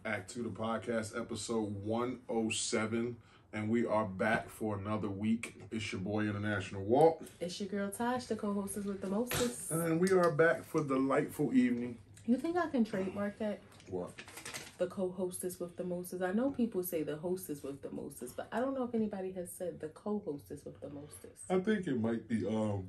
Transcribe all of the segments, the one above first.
A2TP podcast, episode 107, and we are back for another week. It's your boy International Walt. It's your girl Tosh, the co-hostess with the mostest. And we are back for delightful evening. You think I can trademark that? What? The co-hostess with the mostest. I know people say the hostess with the mostest, but I don't know if anybody has said the co-hostess with the mostest. I think it might be I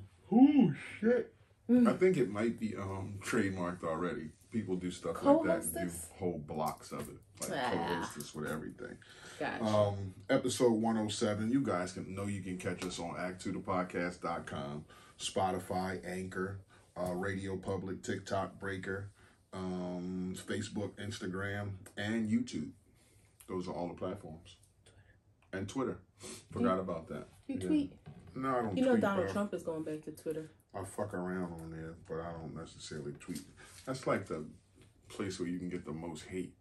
think it might be trademarked already. People do stuff like that and do whole blocks of it. Like co-hostess with everything. Gotcha. Episode 107. You guys can catch us on A2TPodcast.com, Spotify, Anchor, Radio Public, TikTok, Breaker, Facebook, Instagram, and YouTube. Those are all the platforms. And Twitter. Forgot about that. You tweet? No, I don't tweet. You know Donald Trump is going back to Twitter. I fuck around on there, but I don't necessarily tweet. That's like the place where you can get the most hate.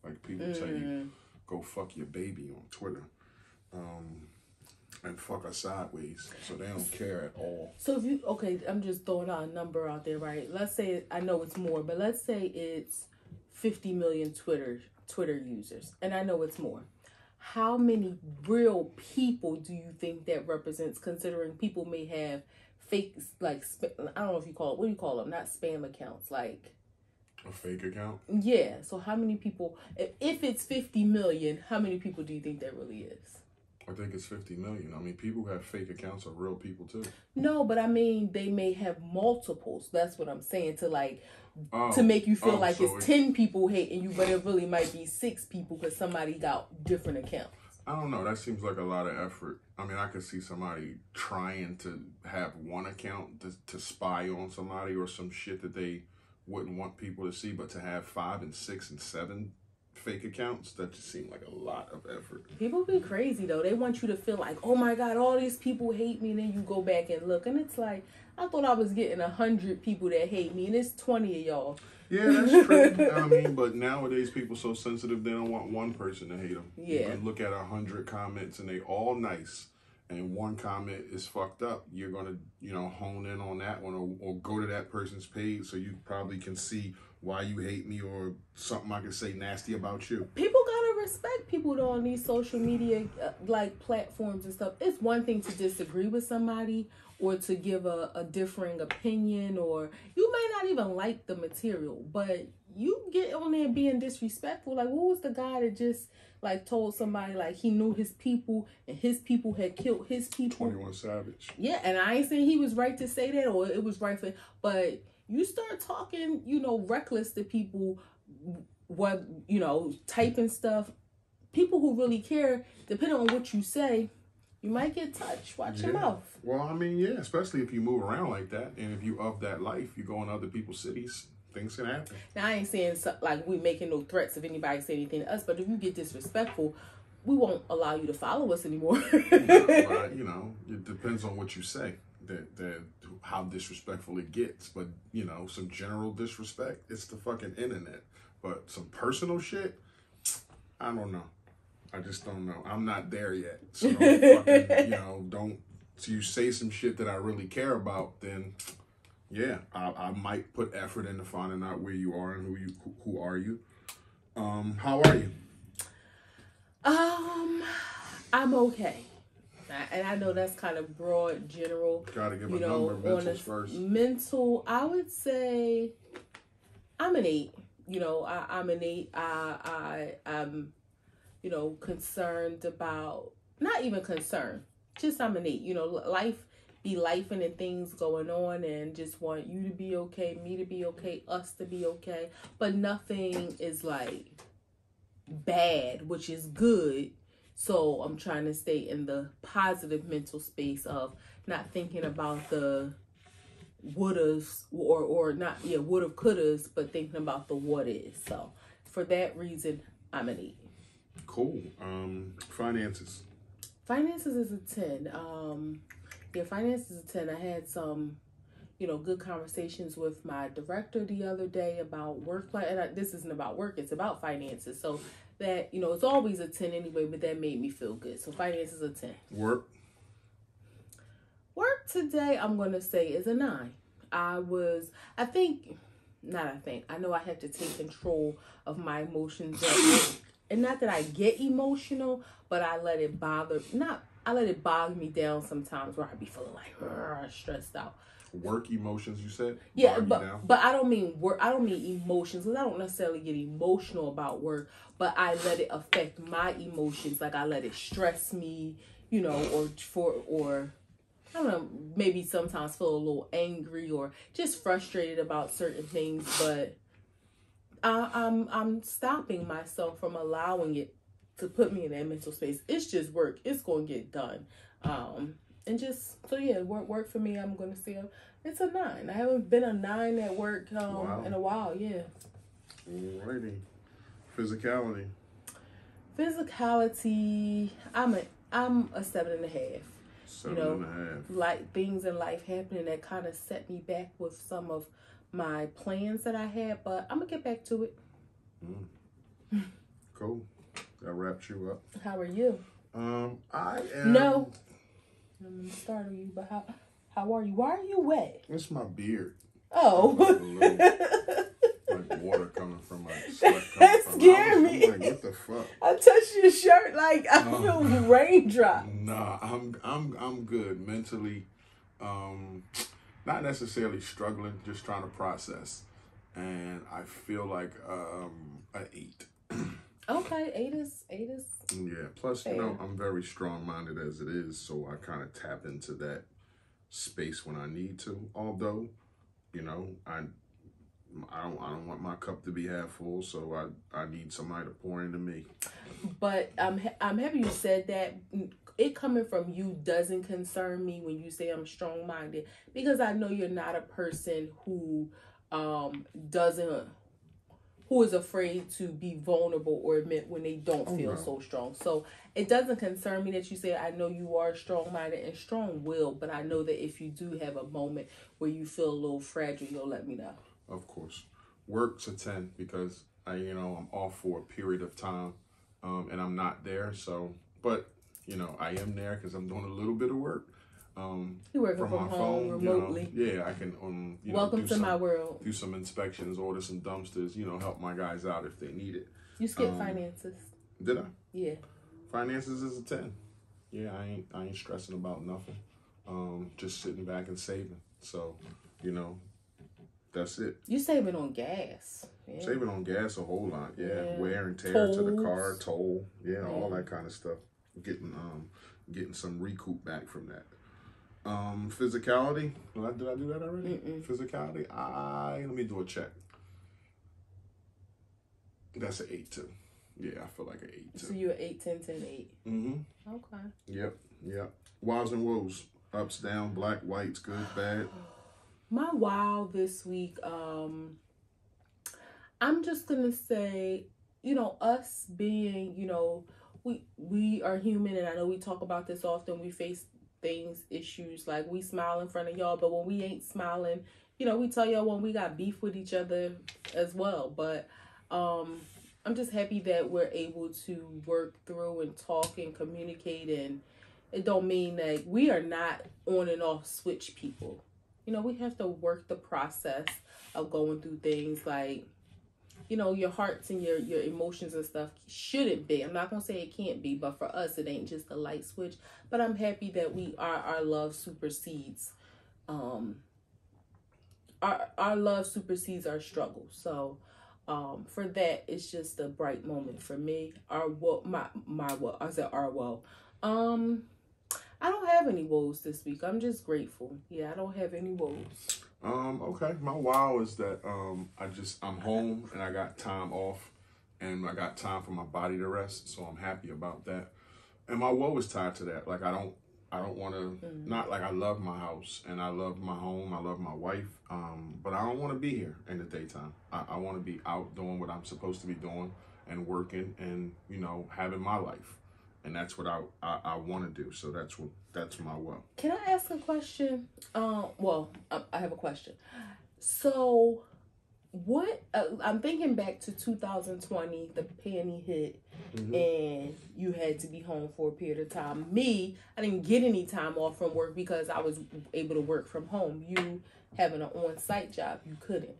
Like people tell you, go fuck your baby on Twitter. And fuck her sideways. So they don't care at all. So if you, I'm just throwing out a number out there, right? Let's say, I know it's more, but let's say it's 50 million Twitter users. And I know it's more. How many real people do you think that represents, considering people may have fake, like, I don't know if you call it, what do you call them? Not spam accounts, like. A fake account? Yeah. So how many people, if it's 50 million, how many people do you think that really is? I think it's 50 million. I mean, people who have fake accounts are real people too. No, but I mean, they may have multiples. That's what I'm saying, to make you feel like it's 10 people hating you, but it really might be 6 people because somebody got different accounts. I don't know. That seems like a lot of effort. I mean, I could see somebody trying to have one account to spy on somebody or some shit that they wouldn't want people to see, but to have 5 and 6 and 7 fake accounts, that just seemed like a lot of effort. People be crazy though. They want you to feel like, oh my God, all these people hate me, and then you go back and look and it's like, I thought I was getting 100 people that hate me and it's 20 of y'all. Yeah, that's true. I mean, but nowadays people so sensitive, they don't want one person to hate them. Yeah. You can look at 100 comments and they all nice, and one comment is fucked up. You're gonna, hone in on that one or go to that person's page so you probably can see why you hate me or something I can say nasty about you. People gotta respect people though on these social media platforms and stuff. It's one thing to disagree with somebody or to give a differing opinion, or you may not even like the material, but you get on there being disrespectful. Like, what was the guy that just told somebody he knew his people and his people had killed his people? 21 Savage. Yeah, and I ain't saying he was right to say that or it was right for, but you start talking, reckless to people, what, typing stuff. People who really care, depending on what you say, you might get touched. Watch your mouth. Well, I mean, yeah, especially if you move around like that, and if you of that life, you go in other people's cities, things can happen. Now, I ain't saying we making no threats if anybody say anything to us, but if you get disrespectful, we won't allow you to follow us anymore. It depends on what you say. That how disrespectful it gets, but some general disrespect, it's the fucking internet. But some personal shit, I don't know. I just don't know. I'm not there yet. So don't fucking, so you say some shit that I really care about, then yeah, I might put effort into finding out where you are and who are you. How are you? I'm okay. And I know that's kind of broad, general. Gotta give a number. Mentals first. Mental, I would say I'm an 8. I'm an 8. I'm, concerned about, not even concerned, just I'm an 8. Life be lifing and things going on, and just want you to be okay, me to be okay, us to be okay. But nothing is bad, which is good. So I'm trying to stay in the positive mental space of not thinking about the would'ves or not, would've, could'ves, but thinking about the what is. So for that reason, I'm an 8. Cool. Finances. Finances is a 10. Finances is a 10. I had some, good conversations with my director the other day about work. And this isn't about work, it's about finances. So that, it's always a 10 anyway, but that made me feel good. So finance is a 10. Work today, I'm going to say, is a 9. I think I know I have to take control of my emotions at work. And not that I get emotional, but I let it bother me down sometimes where I be feeling like stressed out. Work emotions, you said? Yeah, but I don't mean work. I don't mean emotions, because I don't necessarily get emotional about work. But I let it affect my emotions. Like I let it stress me, you know, or I don't know. Maybe sometimes feel a little angry or just frustrated about certain things. But I'm stopping myself from allowing it to put me in that mental space. It's just work. It's going to get done. And just, so yeah, work for me, I'm going to say it's a 9. I haven't been a 9 at work in a while, yeah. Alrighty. Physicality, I'm a 7.5. 7.5. Like things in life happening that kind of set me back with some of my plans that I had, but I'm going to get back to it. Cool. That wraps you up. How are you? I am... No. I'm going to startle you, but how are you? Why are you wet? It's my beard. Oh. Like water coming from my sweat. That scared me. I'm like, what the fuck? I touched your shirt like I feel raindrops. Nah, I'm good mentally. Not necessarily struggling, just trying to process. And I feel like an 8. Okay, 8 is. Yeah. Plus, you know, I'm very strong-minded as it is, so I kind of tap into that space when I need to. Although, you know, I don't want my cup to be half full, so I need somebody to pour into me. But I'm happy you said that. It coming from you doesn't concern me when you say I'm strong-minded, because I know you're not a person who who is afraid to be vulnerable or admit when they don't feel so strong. So it doesn't concern me that you say, I know you are strong-minded and strong-willed, but I know that if you do have a moment where you feel a little fragile, you'll let me know. Of course. Work's a 10 because I'm off for a period of time, and I'm not there. So, but I am there because I'm doing a little bit of work. You working from my phone remotely? Yeah, I can. Welcome to my world. Do some inspections, order some dumpsters. Help my guys out if they need it. You skipped finances. Did I? Yeah. Finances is a 10. Yeah, I ain't stressing about nothing. Just sitting back and saving. So, that's it. You saving on gas. Yeah. Saving on gas a whole lot. Yeah. Wear and tear Tolls. to the car, toll. Yeah, all that kind of stuff. Getting some recoup back from that. Physicality. Did I do that already? Physicality. Let me do a check. That's an 8 too. Yeah, I feel like an 8 too. So you're 8, 10, 10, 8. Okay. Yep. Wows and woes. Ups, down, black, whites, good, bad. My wow this week, I'm just gonna say, us being, we are human, and I know we talk about this often. We face issues, like we smile in front of y'all, but when we ain't smiling, we tell y'all when we got beef with each other as well. But I'm just happy that we're able to work through and talk and communicate, and it don't mean that we are not on and off switch people. We have to work the process of going through things like, your hearts and your emotions and stuff shouldn't be. I'm not going to say it can't be, but for us, it ain't just a light switch. But I'm happy that our love supersedes. Our love supersedes our struggle. So, for that, it's just a bright moment for me. I said our woe. I don't have any woes this week. I'm just grateful. Yeah, I don't have any woes. Okay. My wow is that I'm home and I got time off and I got time for my body to rest, so I'm happy about that. And my woe is tied to that. Like I don't want to not like I love my house and I love my home, I love my wife, but I don't want to be here in the daytime. I want to be out doing what I'm supposed to be doing and working and having my life. And that's what I want to do. So that's my woe. Can I ask a question? I have a question. So, what? I'm thinking back to 2020. The pandemic hit, and you had to be home for a period of time. Me, I didn't get any time off from work because I was able to work from home. You having an on-site job, you couldn't.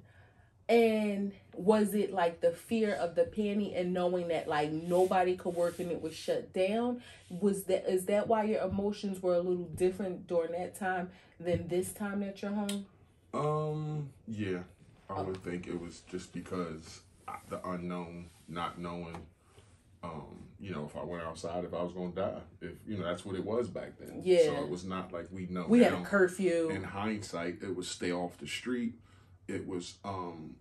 And was it like the fear of the panty and knowing that like nobody could work and it was shut down? Is that why your emotions were a little different during that time than this time that you're home? Yeah, I would think it was just because the unknown, not knowing, if I went outside, if I was going to die, that's what it was back then. Yeah. So it was not like we know. We had a curfew. In hindsight, it was stay off the street. It was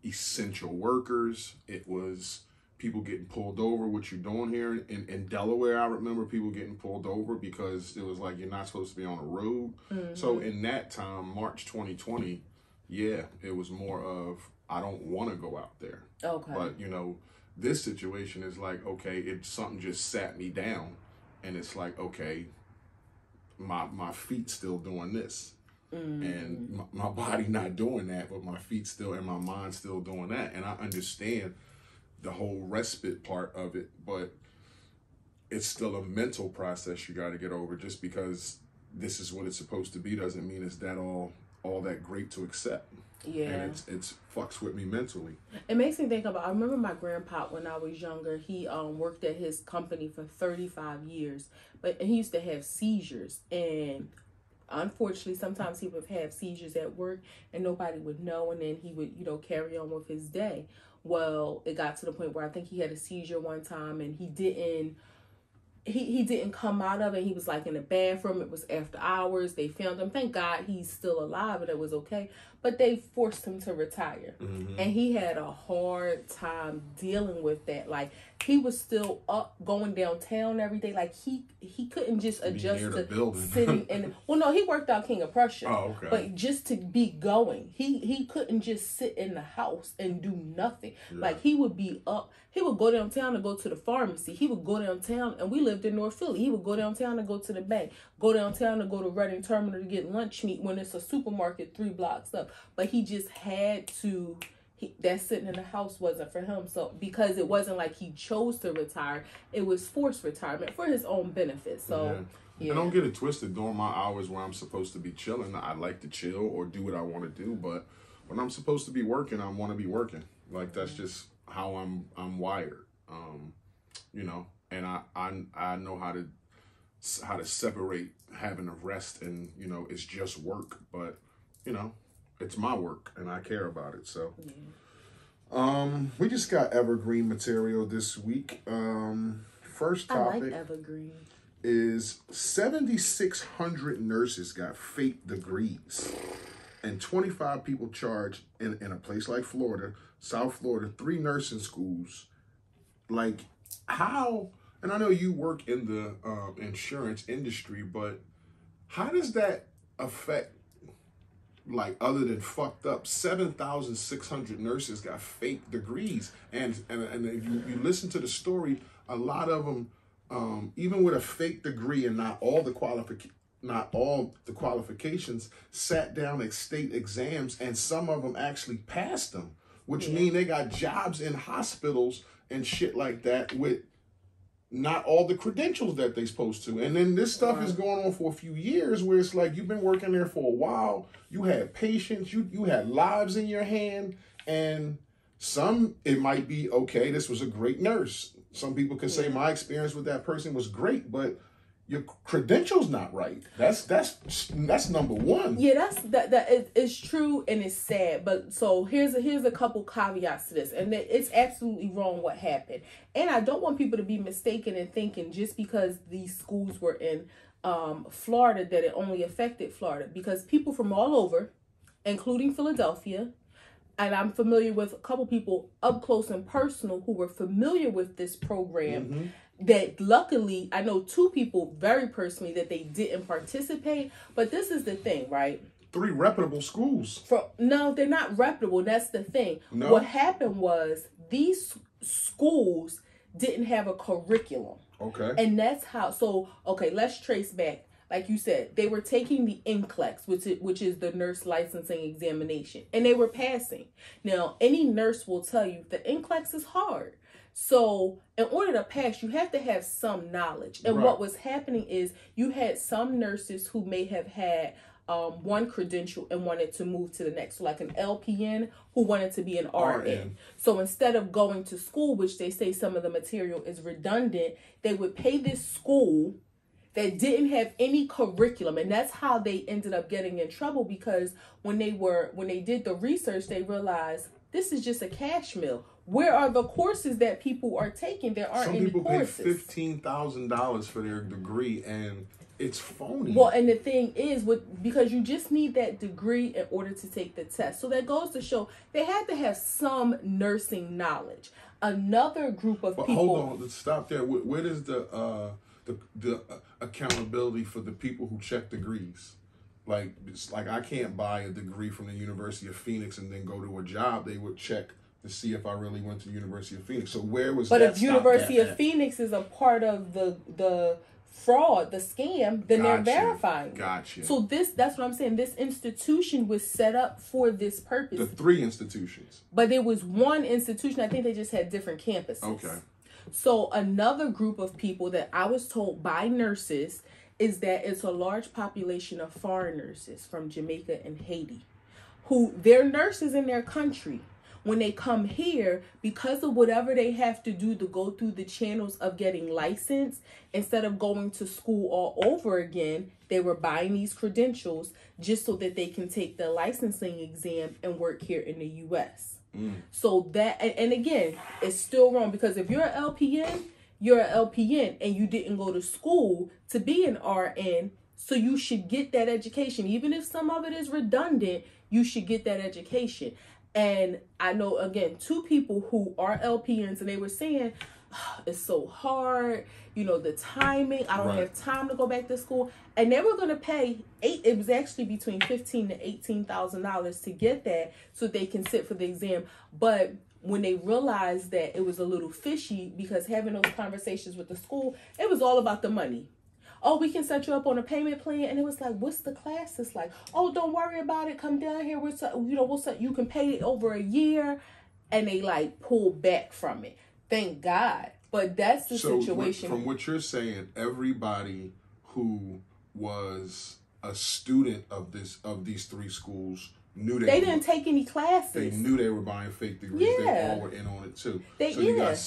essential workers. It was people getting pulled over. What you're doing here in Delaware, I remember people getting pulled over because it was like you're not supposed to be on the road. Mm-hmm. So in that time, March 2020, yeah, it was more of I don't want to go out there. Okay. But this situation is like, okay, it's something just sat me down, and it's like, okay, my feet still doing this. And my body not doing that, but my feet still and my mind still doing that. And I understand the whole respite part of it, but it's still a mental process you got to get over. Just because this is what it's supposed to be doesn't mean it's that all that great to accept. Yeah. And it's fucks with me mentally. It makes me think about, I remember my grandpa when I was younger, he worked at his company for 35 years, but he used to have seizures, and unfortunately, sometimes he would have seizures at work and nobody would know, and then he would, carry on with his day. Well, it got to the point where I think he had a seizure one time and he didn't come out of it. He was like in the bathroom. It was after hours. They found him. Thank God he's still alive and it was okay. But they forced him to retire. Mm-hmm. And he had a hard time dealing with that. Like, he was still up going downtown every day. Like, he couldn't just adjust to sitting in. Well, no, he worked out King of Prussia. Oh, okay. But just to be going, he couldn't just sit in the house and do nothing. Yeah. Like, he would be up. He would go downtown to go to the pharmacy. He would go downtown, and we lived in North Philly. He would go downtown to go to the bank. Go downtown to go to Reading Terminal to get lunch meat when it's a supermarket 3 blocks up. But he just had to. That sitting in the house wasn't for him. So because it wasn't like he chose to retire, it was forced retirement for his own benefit. So yeah. I don't get it twisted. During my hours where I'm supposed to be chilling, I like to chill or do what I want to do. But when I'm supposed to be working, I want to be working. Like, that's just how I'm wired. And I know how to separate having a rest and it's just work, but it's my work and I care about it. So we just got evergreen material this week. First topic, I like evergreen, is 7,600 nurses got fake degrees and 25 people charged in a place like Florida, South Florida, 3 nursing schools. Like, how, and I know you work in the insurance industry, but how does that affect, like, other than fucked up, 7,600 nurses got fake degrees. And if you listen to the story, a lot of them, even with a fake degree and not all the qualifications, sat down at state exams, and some of them actually passed them, which mean they got jobs in hospitals and shit like that with not all the credentials that they supposed to. And then this stuff is going on for a few years where it's like you've been working there for a while, you had patients, you had lives in your hand, and some, it might be, okay, this was a great nurse. Some people could say my experience with that person was great, but your credentials not right. That's number one. Yeah, that is true, and it's sad. But so here's a couple caveats to this, and it's absolutely wrong what happened. And I don't want people to be mistaken in thinking just because these schools were in Florida that it only affected Florida, because people from all over, including Philadelphia, and I'm familiar with a couple people up close and personal who were familiar with this program. Mm-hmm. That luckily, I know 2 people very personally that they didn't participate. But this is the thing, right? 3 reputable schools. No, they're not reputable. That's the thing. No. What happened was these schools didn't have a curriculum. Okay. And that's how. So, okay, let's trace back. Like you said, they were taking the NCLEX, which is the nurse licensing examination, and they were passing. Now, any nurse will tell you the NCLEX is hard. So in order to pass, you have to have some knowledge. And what was happening is you had some nurses who may have had one credential and wanted to move to the next. So like an LPN who wanted to be an RN. So instead of going to school, which they say some of the material is redundant, they would pay this school that didn't have any curriculum. And that's how they ended up getting in trouble, because when they did the research, they realized this is just a cash mill. Where are the courses that people are taking? There aren't any courses. Some people pay $15,000 for their degree, and it's phony. Well, and the thing is, because you just need that degree in order to take the test. So that goes to show they had to have some nursing knowledge. Another group of people. Hold on, let's stop there. Where does the accountability for the people who check degrees? Like I can't buy a degree from the University of Phoenix and then go to a job. They would check to see if I really went to the University of Phoenix. So where was that? But if University of Phoenix is a part of the fraud, the scam, then they're verifying. Gotcha. So that's what I'm saying. This institution was set up for this purpose. The 3 institutions. But there was one institution. I think they just had different campuses. Okay. So another group of people that I was told by nurses is that it's a large population of foreign nurses from Jamaica and Haiti who they're nurses in their country. When they come here, because of whatever they have to do to go through the channels of getting licensed, instead of going to school all over again, they were buying these credentials just so that they can take the licensing exam and work here in the U.S. So that, and again, it's still wrong, because if you're an LPN, you're an LPN and you didn't go to school to be an RN, so you should get that education. Even if some of it is redundant, you should get that education. And I know, again, 2 people who are LPNs, and they were saying, oh, it's so hard, the timing, I don't have time to go back to school. And they were going to pay it was actually between $15,000 to $18,000 to get that so they can sit for the exam. But when they realized that it was a little fishy, because having those conversations with the school, it was all about the money. Oh, we can set you up on a payment plan. And it was like, what's the classes like? Oh, don't worry about it. Come down here. You can pay it over a year. And they pulled back from it. Thank God. But that's the situation. From what you're saying, everybody who was a student of these 3 schools knew they didn't take any classes. They knew they were buying fake degrees. Yeah. They all were in on it too. You got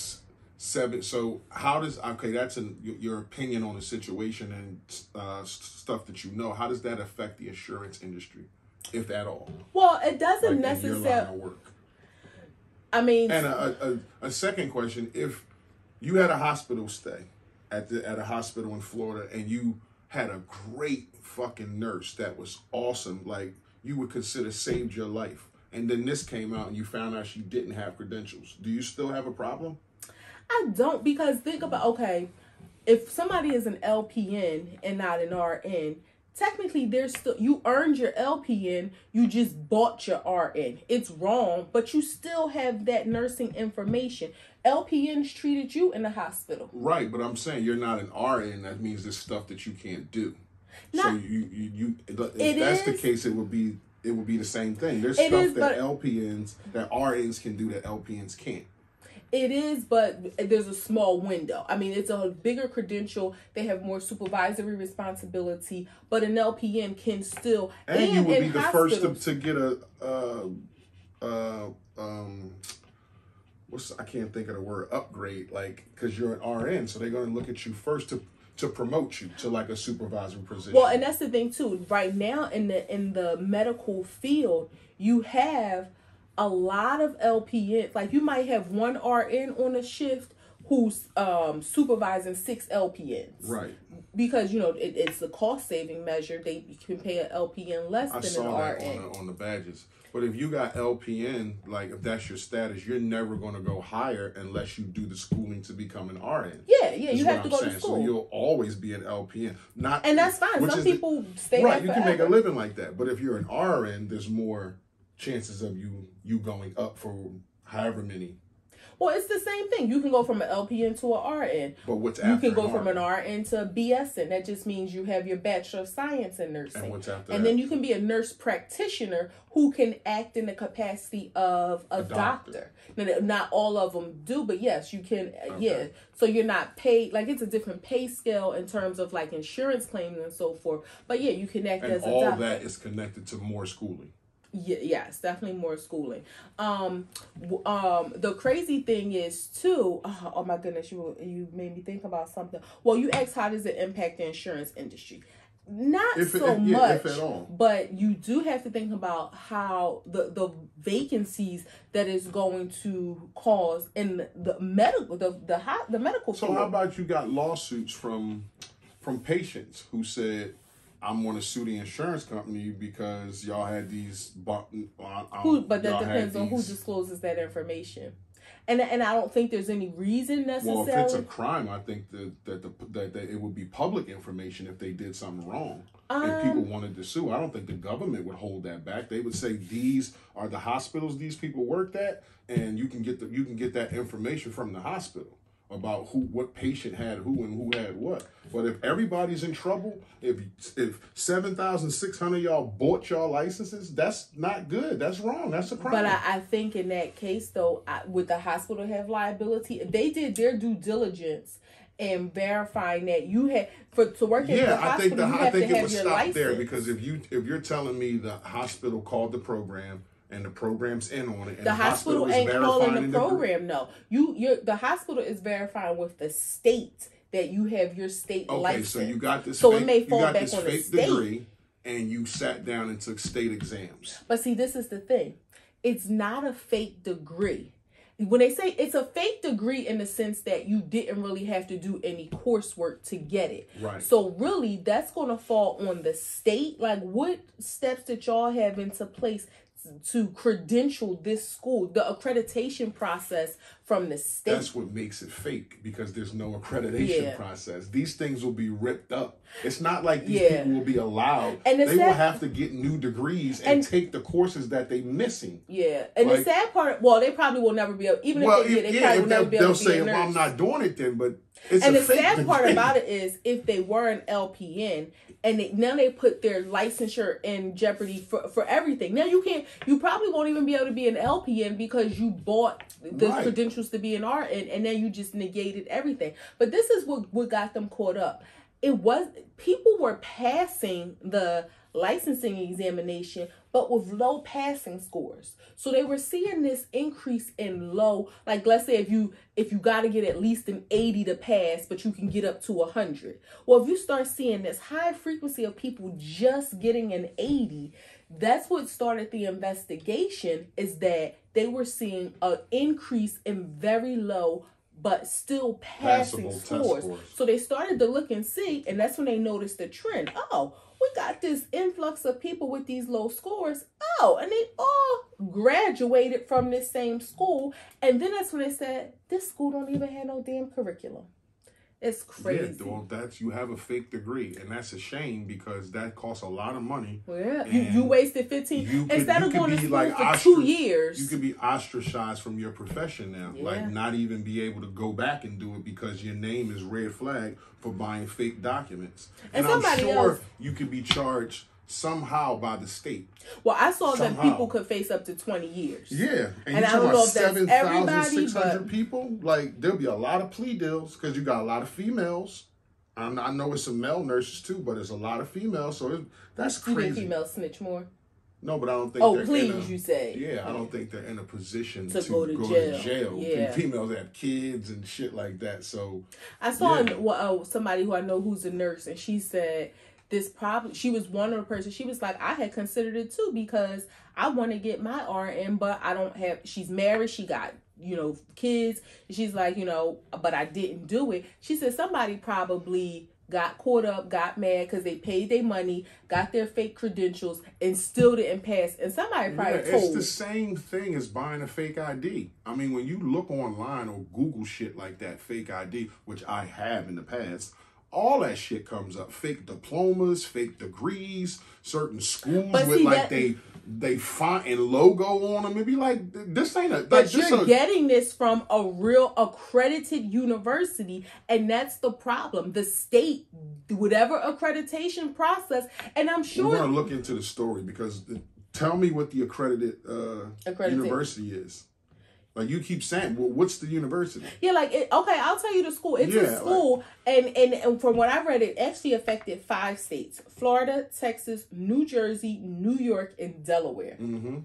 7. So how does that's your opinion on the situation and stuff that you know? How does that affect the insurance industry, if at all? Well, it doesn't necessarily work. I mean, and a second question: if you had a hospital stay at a hospital in Florida, and you had a great fucking nurse that was awesome, like you would consider saved your life, and then this came out and you found out she didn't have credentials, do you still have a problem? I don't, because think about, if somebody is an LPN and not an RN, technically you earned your LPN, you just bought your RN. It's wrong, but you still have that nursing information. LPNs treated you in the hospital. Right, but I'm saying you're not an RN. That means there's stuff that you can't do. So if that's the case, it would be the same thing. There's stuff that RNs can do that LPNs can't. It is, but there's a small window. I mean, it's a bigger credential. They have more supervisory responsibility, but an LPN can still. And you would be the first to get I can't think of the word, upgrade, because you're an RN, so they're going to look at you first to promote you to a supervisory position. Well, and that's the thing too. Right now in the medical field, you have a lot of LPNs. You might have one RN on a shift who's supervising 6 LPNs. Right. Because, it's a cost-saving measure. They can pay an LPN less than an RN. I saw that on the badges. But if you got LPN, if that's your status, you're never going to go higher unless you do the schooling to become an RN. Yeah, you have to go to school. So you'll always be an LPN. And that's fine. Some people stay there forever. You can make a living like that. But if you're an RN, there's more chances of you going up for however many. Well, it's the same thing. You can go from an LPN to an RN. But what's you after can go an from an RN? RN to a BSN. That just means you have your Bachelor of Science in Nursing. And what's after and that? then you can be a nurse practitioner who can act in the capacity of a doctor. Now, not all of them do, but yes, you can. Yeah. So you're not paid, like it's a different pay scale in terms of like insurance claims and so forth. But yeah, you can act as a doctor. And all that is connected to more schooling. Yes, definitely more schooling. The crazy thing is too. Oh my goodness, you made me think about something. Well, you asked how does it impact the insurance industry? Not much, if at all. But you do have to think about how the vacancies that is going to cause in the medical the medical field. So how about you got lawsuits from patients who said, I'm going to sue the insurance company because y'all had these. But that depends on who discloses that information. And I don't think there's any reason necessarily. Well, if it's a crime, I think that it would be public information if they did something wrong and people wanted to sue. I don't think the government would hold that back. They would say these are the hospitals these people worked at, and you can get that information from the hospital about what patient had who and who had what. But if everybody's in trouble, if 7,600 y'all bought y'all licenses, that's not good. That's wrong. That's a crime. But I think in that case, though, would the hospital have liability? If they did their due diligence in verifying that you had to work in the hospital, I think it would stop there, because if you're telling me the hospital called the program and the program's in on it, and the hospital ain't calling the program. No, the hospital is verifying with the state that you have your state license. Okay, so you got this. So it may fall back on the state degree, and you sat down and took state exams. But see, this is the thing: it's not a fake degree. When they say it's a fake degree in the sense that you didn't really have to do any coursework to get it. Right. So really, that's going to fall on the state. Like, what steps did y'all have into place to credential this school, the accreditation process from the state? That's what makes it fake, because there's no accreditation process. These things will be ripped up. It's not like these people will be allowed. And they will have to get new degrees and take the courses that they're missing. Yeah. And the sad part, well, they probably will never be able, even if they did, they probably will never be able to be a nurse. They'll say, well, I'm not doing it then, but it's and a the fake sad part degree. about it is, if they were an LPN, and now they put their licensure in jeopardy for everything. Now you probably won't even be able to be an LPN because you bought the credentials to be an RN, and then you just negated everything. But this is what got them caught up. People were passing the licensing examination, but with low passing scores. So they were seeing this increase in low, like let's say if you got to get at least an 80 to pass, but you can get up to 100. Well, if you start seeing this high frequency of people just getting an 80, that's what started the investigation, is that they were seeing an increase in very low but still passing scores. So they started to look and see, and that's when they noticed the trend. Oh, we got this influx of people with these low scores. Oh, and they all graduated from this same school. And then that's when they said, this school don't even have no damn curriculum. It's crazy. Yeah, well, you have a fake degree, and that's a shame, because that costs a lot of money. Well, yeah, you wasted 15 instead of going to school for 2 years. You could be ostracized from your profession now, like not even be able to go back and do it because your name is red flag for buying fake documents. And I'm sure you could be charged somehow by the state. Well, I saw that people could face up to 20 years. Yeah. And I don't know if that's everybody, 7,600 people. Like, there'll be a lot of plea deals because you got a lot of females. I know it's some male nurses too, but there's a lot of females. So that's crazy. You think females snitch more? No, but I don't think you say. Yeah, I don't think they're in a position to go to jail. Yeah. Females have kids and shit like that. So I saw somebody who I know who's a nurse, and she said she was one of the person, she was like, I had considered it too, because I want to get my RN, but I don't have, she's married, she got, kids. She's like, but I didn't do it. She said somebody probably got caught up, got mad because they paid their money, got their fake credentials, and still didn't pass. And somebody probably told. It's the same thing as buying a fake ID. I mean, when you look online or Google shit like that, fake ID, which I have in the past, all that shit comes up. Fake diplomas, fake degrees, certain schools But with see, like they font and logo on them. It'd be like, this ain't a... But you're getting this from a real accredited university, and that's the problem. The state, whatever accreditation process, and I'm sure... We're going to look into the story, because tell me what the accredited university is. Like, you keep saying, well, what's the university? Yeah, like, okay, I'll tell you the school. It's a school, like, and from what I've read, it actually affected 5 states: Florida, Texas, New Jersey, New York, and Delaware. Mm-hmm.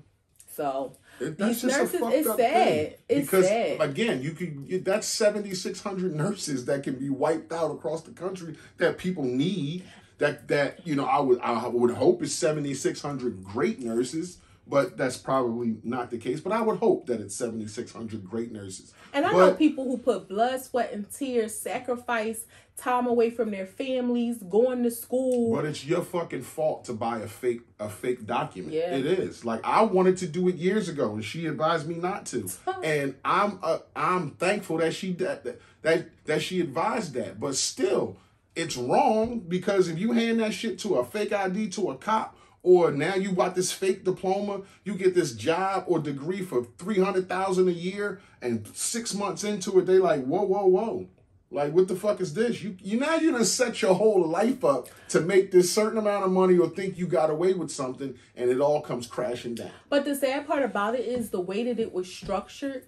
So, these nurses, it's sad. It's sad. Again, that's 7,600 nurses that can be wiped out across the country that people need. That you know, I would hope it's 7,600 great nurses. But that's probably not the case. But I would hope that it's 7,600 great nurses. And I know people who put blood, sweat, and tears, sacrifice time away from their families, going to school. But it's your fucking fault to buy a fake document. Yeah. It is. Like, I wanted to do it years ago, and she advised me not to. And I'm thankful that she that she advised that. But still, it's wrong, because if you hand that shit to a fake ID to a cop, or now you got this fake diploma, you get this job or degree for $300,000 a year, and 6 months into it, they like, whoa. Like, what the fuck is this? You done set your whole life up to make this certain amount of money or think you got away with something, and it all comes crashing down. But the sad part about it is the way that it was structured.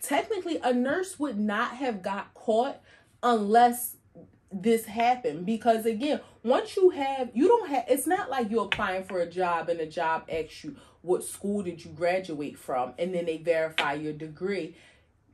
Technically, a nurse would not have got caught unless this happened, because again, once you don't have, it's not like you're applying for a job and the job asks you what school did you graduate from, and then they verify your degree.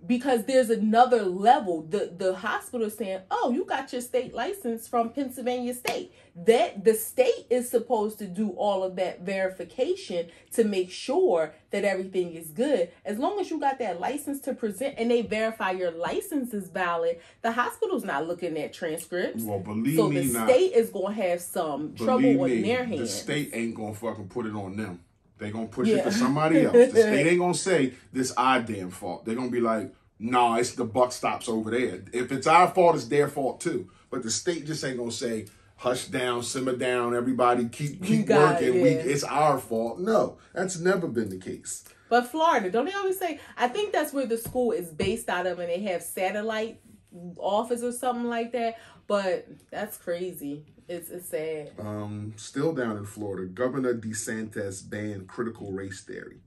Because there's another level. The hospital is saying, oh, you got your state license from Pennsylvania State. That the state is supposed to do all of that verification to make sure that everything is good. As long as you got that license to present and they verify your license is valid, the hospital's not looking at transcripts. Well, believe so me, the state is going to have some trouble on their hands. The state ain't going to fucking put it on them. They going to push it to somebody else. The state ain't going to say, this our damn fault. They're going to be like, no, it's the buck stops over there. If it's our fault, it's their fault too. But the state just ain't going to say, hush down, simmer down, everybody keep working. It's our fault. No, that's never been the case. But Florida, don't they always say, I think that's where the school is based out of, and they have satellite office or something like that. But that's crazy. It's sad. Still down in Florida, Governor DeSantis banned critical race theory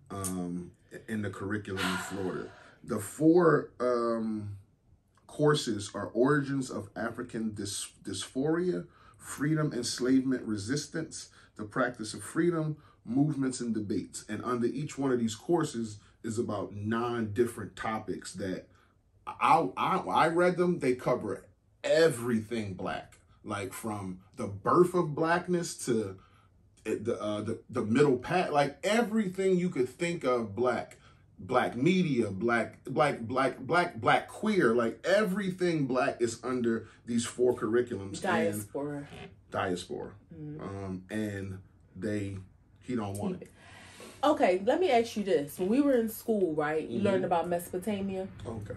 in the curriculum in Florida. The 4 courses are Origins of African Dysphoria, Freedom, Enslavement, Resistance, the Practice of Freedom, Movements and Debates. And under each one of these courses is about 9 different topics that I read them. They cover everything Black, like from the birth of Blackness to the middle path, like everything you could think of Black media, black queer, like everything Black is under these 4 curriculums. Diaspora. And he don't want it. Okay, let me ask you this. When we were in school, right, you learned about Mesopotamia? Oh, God.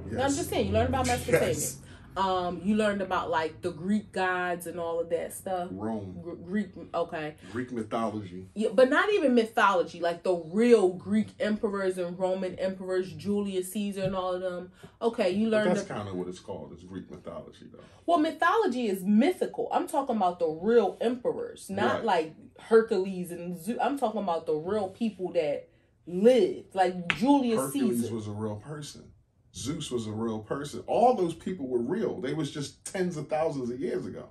Yes. No, I'm just saying, you learned about Mesopotamia. Yes. You learned about like the Greek gods and all of that stuff. Rome. Greek, okay. Greek mythology. Yeah, but not even mythology, like the real Greek emperors and Roman emperors, Julius Caesar and all of them. Okay, you learned. But that's kind of what it's called. It's Greek mythology, though. Well, mythology is mythical. I'm talking about the real emperors, not like Hercules and Zeus. I'm talking about the real people that lived, like Julius Caesar. Hercules was a real person. Zeus was a real person. All those people were real. They was just tens of thousands of years ago.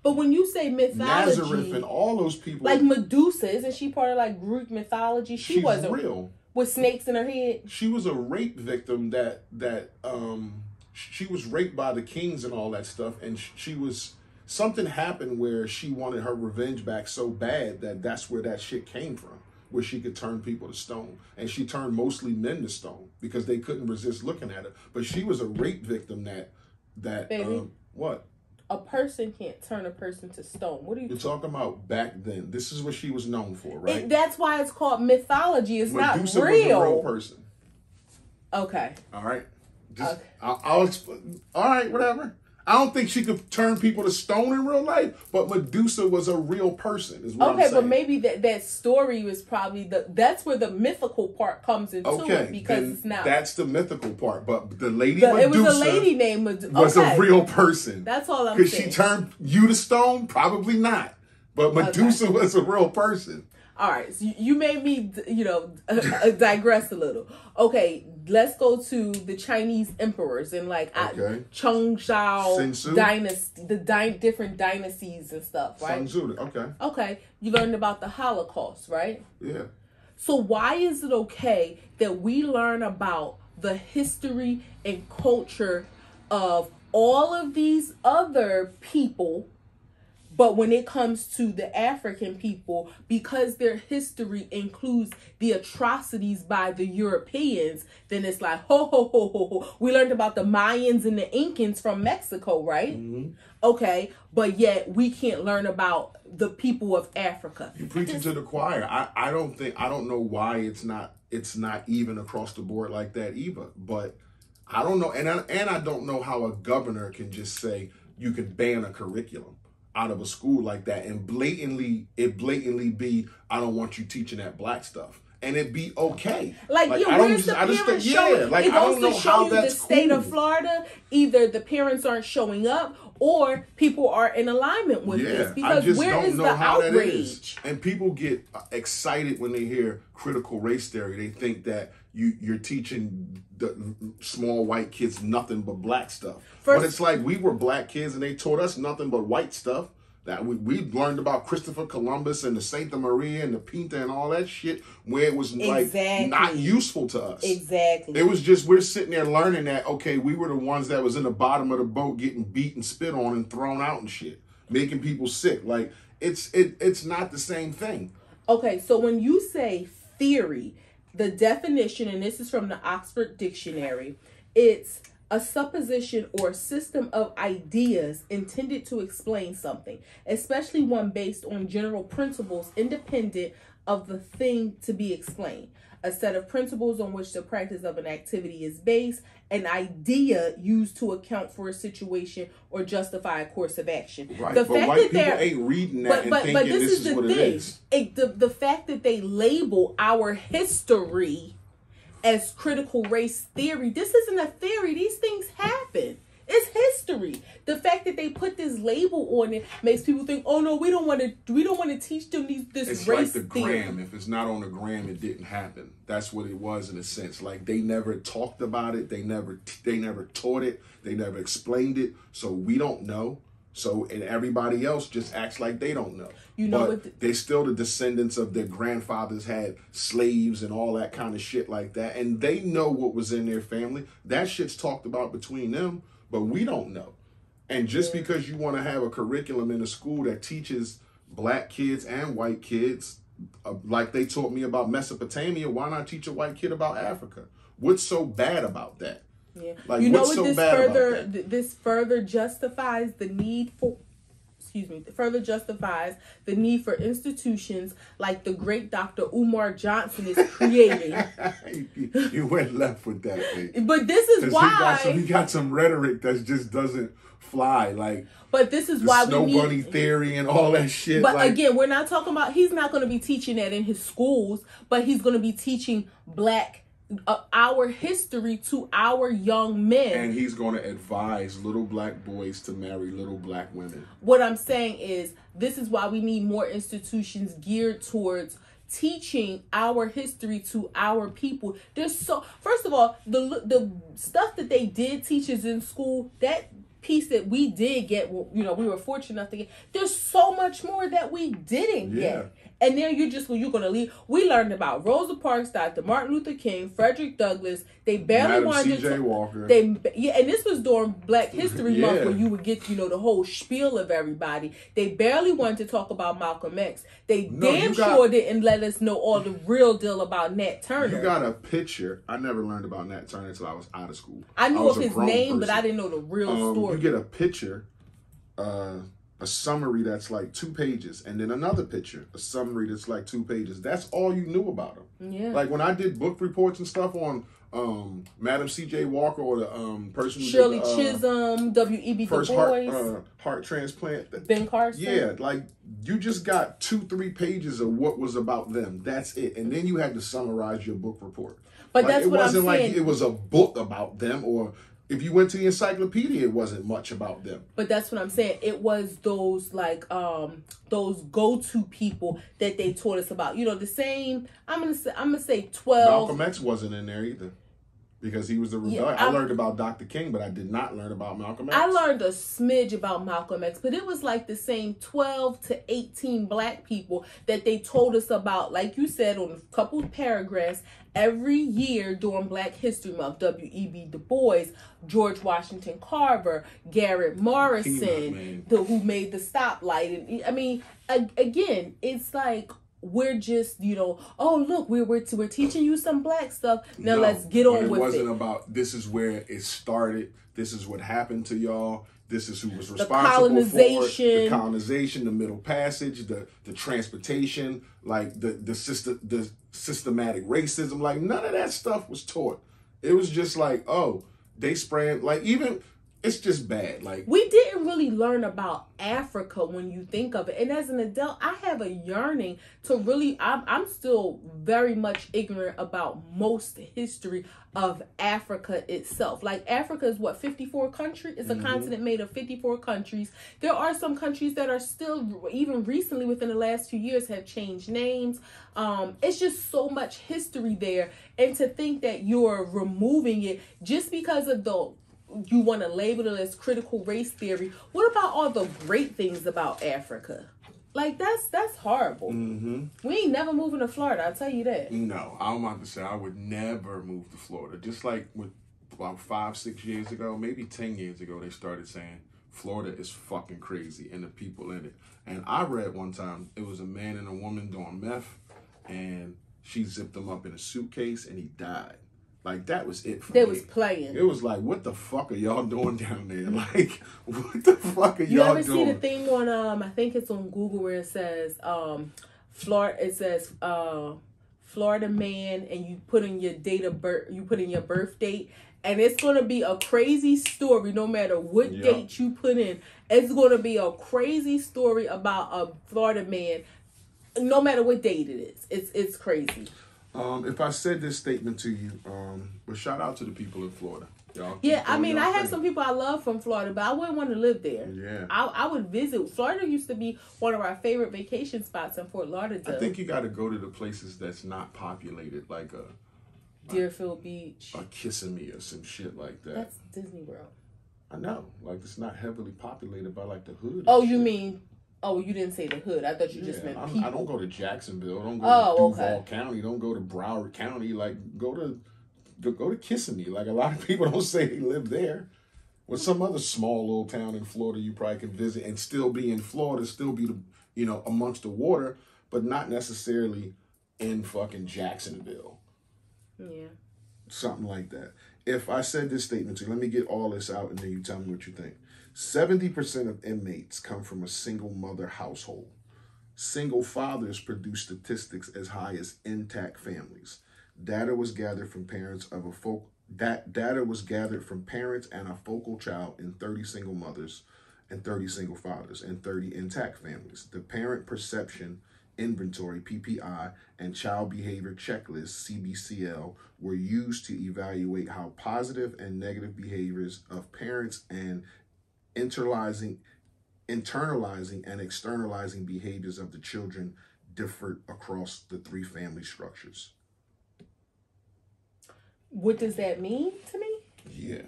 But when you say mythology, Nazareth and all those people, like Medusa, isn't she part of like Greek mythology? She's wasn't real. With snakes in her head. She was a rape victim that she was raped by the kings and all that stuff, and something happened where she wanted her revenge back so bad that's where that shit came from, where she could turn people to stone. And she turned mostly men to stone because they couldn't resist looking at her. But she was a rape victim Baby, what? A person can't turn a person to stone. What are you talking about back then? This is what she was known for, right? That's why it's called mythology. It's Medusa not real. Was a real person. Okay. All right. Okay. I'll explain. All right, whatever. I don't think she could turn people to stone in real life, but Medusa was a real person, is what I'm saying. But maybe that story was probably that's where the mythical part comes into it, because it's not. That's the mythical part, but the lady Medusa, it was a lady named Medusa, was a real person. That's all I'm saying. Could she turn you to stone? Probably not. But Medusa was a real person. All right, so you made me, digress a little. Okay, let's go to the Chinese emperors and Cheng Shao dynasty, different dynasties and stuff, right? Sun Tzu, okay. Okay, you learned about the Holocaust, right? Yeah. So why is it okay that we learn about the history and culture of all of these other people, but when it comes to the African people, because their history includes the atrocities by the Europeans, then it's like, ho, ho, ho, ho, ho. We learned about the Mayans and the Incans from Mexico, right? Mm-hmm. Okay, but yet we can't learn about the people of Africa. You're preaching to the choir. I don't know why it's not even across the board like that either. But I don't know, and I don't know how a governor can just say you can ban a curriculum out of a school like that and blatantly be, I don't want you teaching that black stuff, and it be okay. Where's the parents showing? It goes to show you the state of Florida. Either the parents aren't showing up, or people are in alignment with this. Because where is the outrage? And people get excited when they hear critical race theory. They think that you're teaching the small white kids nothing but black stuff. But it's like, we were black kids and they taught us nothing but white stuff. That we learned about Christopher Columbus and the Santa Maria and the Pinta and all that shit, where it was not useful to us. Exactly. It was just, we're sitting there learning that, okay, we were the ones that was in the bottom of the boat getting beat and spit on and thrown out and shit, making people sick. Like, it's not the same thing. Okay, so when you say theory, the definition, and this is from the Oxford Dictionary, it's a supposition or system of ideas intended to explain something, especially one based on general principles independent of the thing to be explained. A set of principles on which the practice of an activity is based, an idea used to account for a situation or justify a course of action. Right, but white people ain't reading that and thinking this is what it is. The fact that they label our history as critical race theory, this isn't a theory. These things happen. It's history. The fact that they put this label on it makes people think, oh no, we don't want to teach them this it's race like the theory. gram. If it's not on the gram, it didn't happen. That's what it was in a sense. Like, they never talked about it. They never taught it. They never explained it. So we don't know. So, and everybody else just acts like they don't know. They're still the descendants of their grandfathers had slaves and all that kind of shit like that. And they know what was in their family. That shit's talked about between them, but we don't know. And just because you want to have a curriculum in a school that teaches black kids and white kids, like they taught me about Mesopotamia, why not teach a white kid about Africa? What's so bad about that? Yeah. Like, what's so bad about that? This further justifies the need for institutions like the great Dr. Umar Johnson is creating. You went left with that, babe. But this is why he got some rhetoric that just doesn't fly. Like, but this is why we need snow bunny theory and all that shit. But again, we're not talking about. He's not going to be teaching that in his schools, but he's going to be teaching our history to our young men. And he's going to advise little black boys to marry little black women. What I'm saying is, this is why we need more institutions geared towards teaching our history to our people. First of all, the stuff that they did teach us in school, that piece that we did get, we were fortunate enough to get, there's so much more that we didn't get. And then you're going to leave. We learned about Rosa Parks, Dr. Martin Luther King, Frederick Douglass. They barely wanted to. Walker. And this was during Black History Month, where you would get, the whole spiel of everybody. They barely wanted to talk about Malcolm X. They sure didn't let us know all the real deal about Nat Turner. You got a picture. I never learned about Nat Turner until I was out of school. I knew of his name, but I didn't know the real story. You get a picture, a summary that's like 2 pages, and then another picture, a summary that's like 2 pages. That's all you knew about him. Yeah. Like, when I did book reports and stuff on Madam C.J. Walker or the person who Shirley did, Chisholm, W.E.B. Du first Bois, heart transplant. Ben Carson. Yeah, like you just got 2-3 pages of what was about them. That's it, and then you had to summarize your book report. But like, that's it what I'm wasn't saying. like it was a book about them, or if you went to the encyclopedia, it wasn't much about them. But that's what I'm saying. It was those those go-to people that they taught us about. You know, the same. I'm gonna say 12. Malcolm X wasn't in there either, because he was the rebellion. Yeah, I learned about Dr. King, but I did not learn about Malcolm X. I learned a smidge about Malcolm X, but it was like the same 12 to 18 black people that they told us about, like you said, on a couple of paragraphs every year during Black History Month. W.E.B. Du Bois, George Washington Carver, Garrett Morrison, who made the stoplight. And I mean, again, it's like, we're just, you know, oh look, we're teaching you some black stuff. Now let's get on with it. It wasn't about, this is where it started. This is what happened to y'all. This is who was responsible for it. The colonization, the Middle Passage, the transportation, like the systematic racism. Like, none of that stuff was taught. It was just like, oh, they spraying, like, even, it's just bad. Like, we didn't really learn about Africa when you think of it. And as an adult, I have a yearning to really, I'm still very much ignorant about most history of Africa itself. Like, Africa is what, 54 countries? It's a continent made of 54 countries. There are some countries that are still, even recently within the last few years, have changed names. It's just so much history there. And to think that you're removing it just because of you want to label it as critical race theory. What about all the great things about Africa? Like, that's horrible. We ain't never moving to Florida, I'll tell you that. No, I'm about to say I would never move to Florida. Just like with about 5-6 years ago, maybe 10 years ago, they started saying Florida is fucking crazy and the people in it. And I read one time, it was a man and a woman doing meth, and she zipped him up in a suitcase and he died. Like, that was it for me. They was playing. It was like, what the fuck are y'all doing down there? Like, what the fuck are y'all doing? You ever see the thing on, I think it's on Google, where it says, Florida man, and you put in your date of birth, you put in your birth date, and it's going to be a crazy story no matter what date you put in. It's going to be a crazy story about a Florida man no matter what date it is. It's crazy. If I said this statement to you, well, shout out to the people in Florida. Yeah, I mean, I have some people I love from Florida, but I wouldn't want to live there. Yeah. I would visit. Florida used to be one of our favorite vacation spots in Fort Lauderdale. I think you got to go to the places that's not populated, like Deerfield Beach, or Kissimmee or some shit like that. That's Disney World. I know, like, it's not heavily populated by like the hood. Oh, you mean? Oh, you didn't say the hood. I thought you just meant people. I don't go to Jacksonville. I don't go to Duval County. Don't go to Broward County. Like, go to Kissimmee. Like, a lot of people don't say they live there. With some other small little town in Florida you probably can visit and still be in Florida, still be, amongst the water, but not necessarily in fucking Jacksonville. Yeah. Something like that. If I said this statement to you, let me get all this out and then you tell me what you think. 70% of inmates come from a single mother household. Single fathers produce statistics as high as intact families. Data was gathered from parents and a focal child in 30 single mothers and 30 single fathers and 30 intact families. The Parent Perception Inventory, PPI, and Child Behavior Checklist, CBCL, were used to evaluate how positive and negative behaviors of parents and internalizing and externalizing behaviors of the children differed across the 3 family structures. What does that mean to me? Yeah.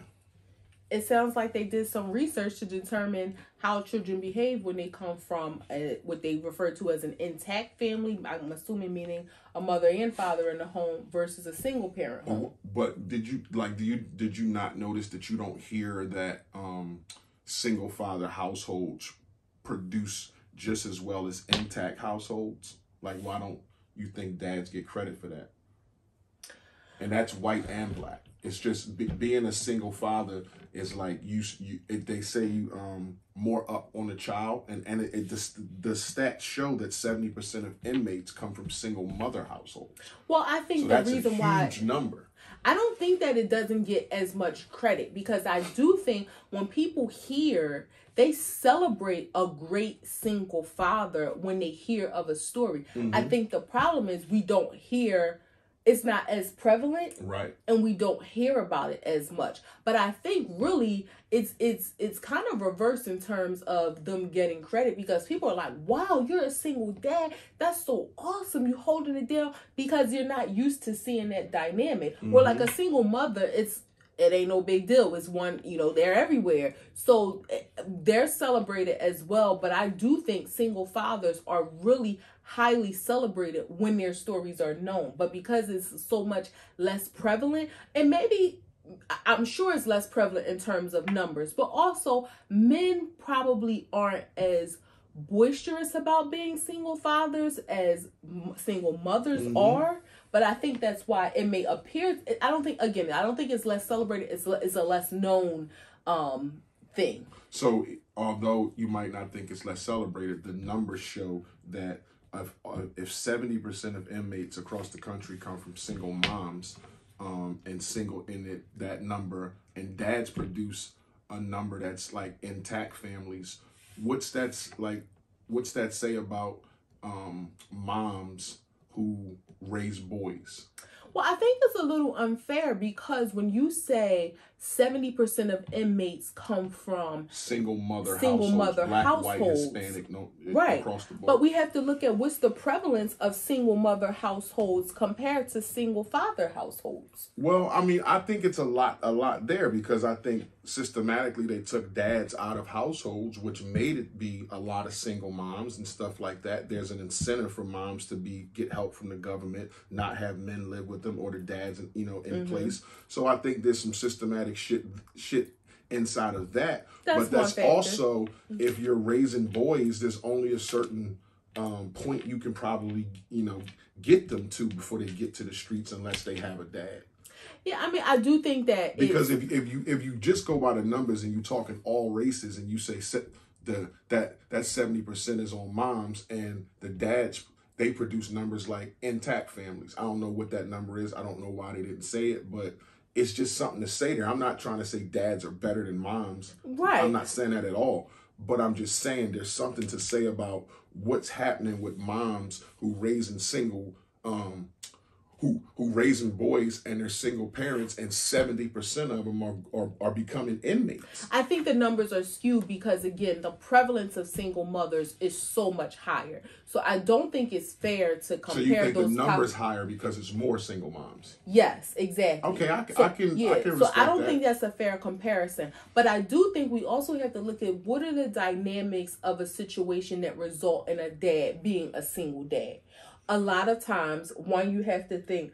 It sounds like they did some research to determine how children behave when they come from what they refer to as an intact family. I'm assuming meaning a mother and father in the home versus a single parent home. But did you not notice that you don't hear that single father households produce just as well as intact households? Like, why don't you think dads get credit for that? And that's white and black. It's just being a single father is like they say you more up on the child, and the stats show that 70% of inmates come from single mother households. Well, I think so the reason why huge number. I don't think that it doesn't get as much credit, because I do think when people hear, they celebrate a great single father when they hear of a story. Mm-hmm. I think the problem is we don't hear, it's not as prevalent, right? And we don't hear about it as much. But I think really it's kind of reversed in terms of them getting credit, because people are like, wow, you're a single dad. That's so awesome. You're holding it down, because you're not used to seeing that dynamic. Mm-hmm. Or like a single mother, it ain't no big deal. It's one, they're everywhere. So they're celebrated as well. But I do think single fathers are really highly celebrated when their stories are known. But because it's so much less prevalent, and maybe I'm sure it's less prevalent in terms of numbers, but also men probably aren't as boisterous about being single fathers as single mothers mm-hmm. are. But I think that's why it may appear, I don't think it's less celebrated. It's a less known thing. So although you might not think it's less celebrated, the numbers show that if 70% of inmates across the country come from single moms, that number, and dads produce a number that's like intact families, what's that say about moms who raise boys? Well, I think it's a little unfair, because when you say 70% of inmates come from single mother black, households, white, Hispanic, right, across the board. But we have to look at what's the prevalence of single mother households compared to single father households. Well, I mean, I think it's a lot there, because I think systematically they took dads out of households, which made it be a lot of single moms and stuff like that. There's an incentive for moms to get help from the government, not have men live with them, or the dads, in mm-hmm. place. So I think there's some systematic shit inside of that. But that's also, if you're raising boys, there's only a certain point you can probably get them to before they get to the streets, unless they have a dad. Yeah, I mean, I do think that, because if you just go by the numbers and you're talking all races, and you say that 70% is on moms, and the dads, they produce numbers like intact families. I don't know what that number is. I don't know why they didn't say it, but it's just something to say there. I'm not trying to say dads are better than moms. Right. I'm not saying that at all. But I'm just saying there's something to say about what's happening with moms who raising single, who raising boys, and they're single parents, and 70% of them are becoming inmates. I think the numbers are skewed because, again, the prevalence of single mothers is so much higher. So I don't think it's fair to compare those. So you think the numbers higher because it's more single moms? Yes, exactly. Okay, I can respect so I don't think that's a fair comparison. But I do think we also have to look at what are the dynamics of a situation that result in a dad being a single dad. A lot of times, one, you have to think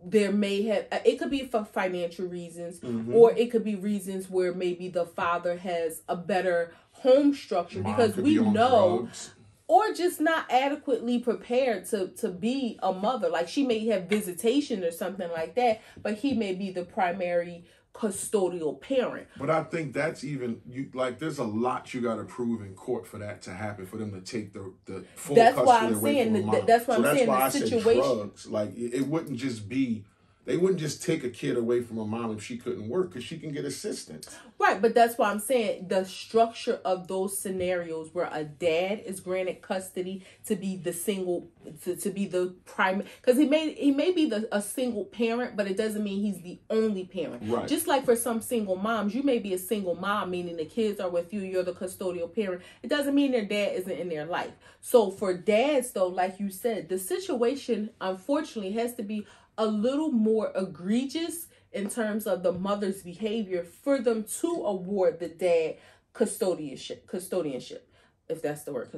it could be for financial reasons, mm-hmm. or it could be reasons where maybe the father has a better home structure, because we know, drugs. Or just not adequately prepared to be a mother. Like, she may have visitation or something like that, but he may be the primary custodial parent. But I think that's there's a lot you got to prove in court for that to happen, for them to take the full custody away from the mom. That's why I'm saying the situation. Said drugs. Like, it wouldn't just be, they wouldn't just take a kid away from a mom if she couldn't work, because she can get assistance. Right, but that's why I'm saying the structure of those scenarios where a dad is granted custody to be the single, to be the primary, because he may be a single parent, but it doesn't mean he's the only parent. Right. Just like for some single moms, you may be a single mom, meaning the kids are with you, you're the custodial parent. It doesn't mean their dad isn't in their life. So for dads, though, like you said, the situation, unfortunately, has to be a little more egregious in terms of the mother's behavior for them to award the dad custodianship, if that's the word,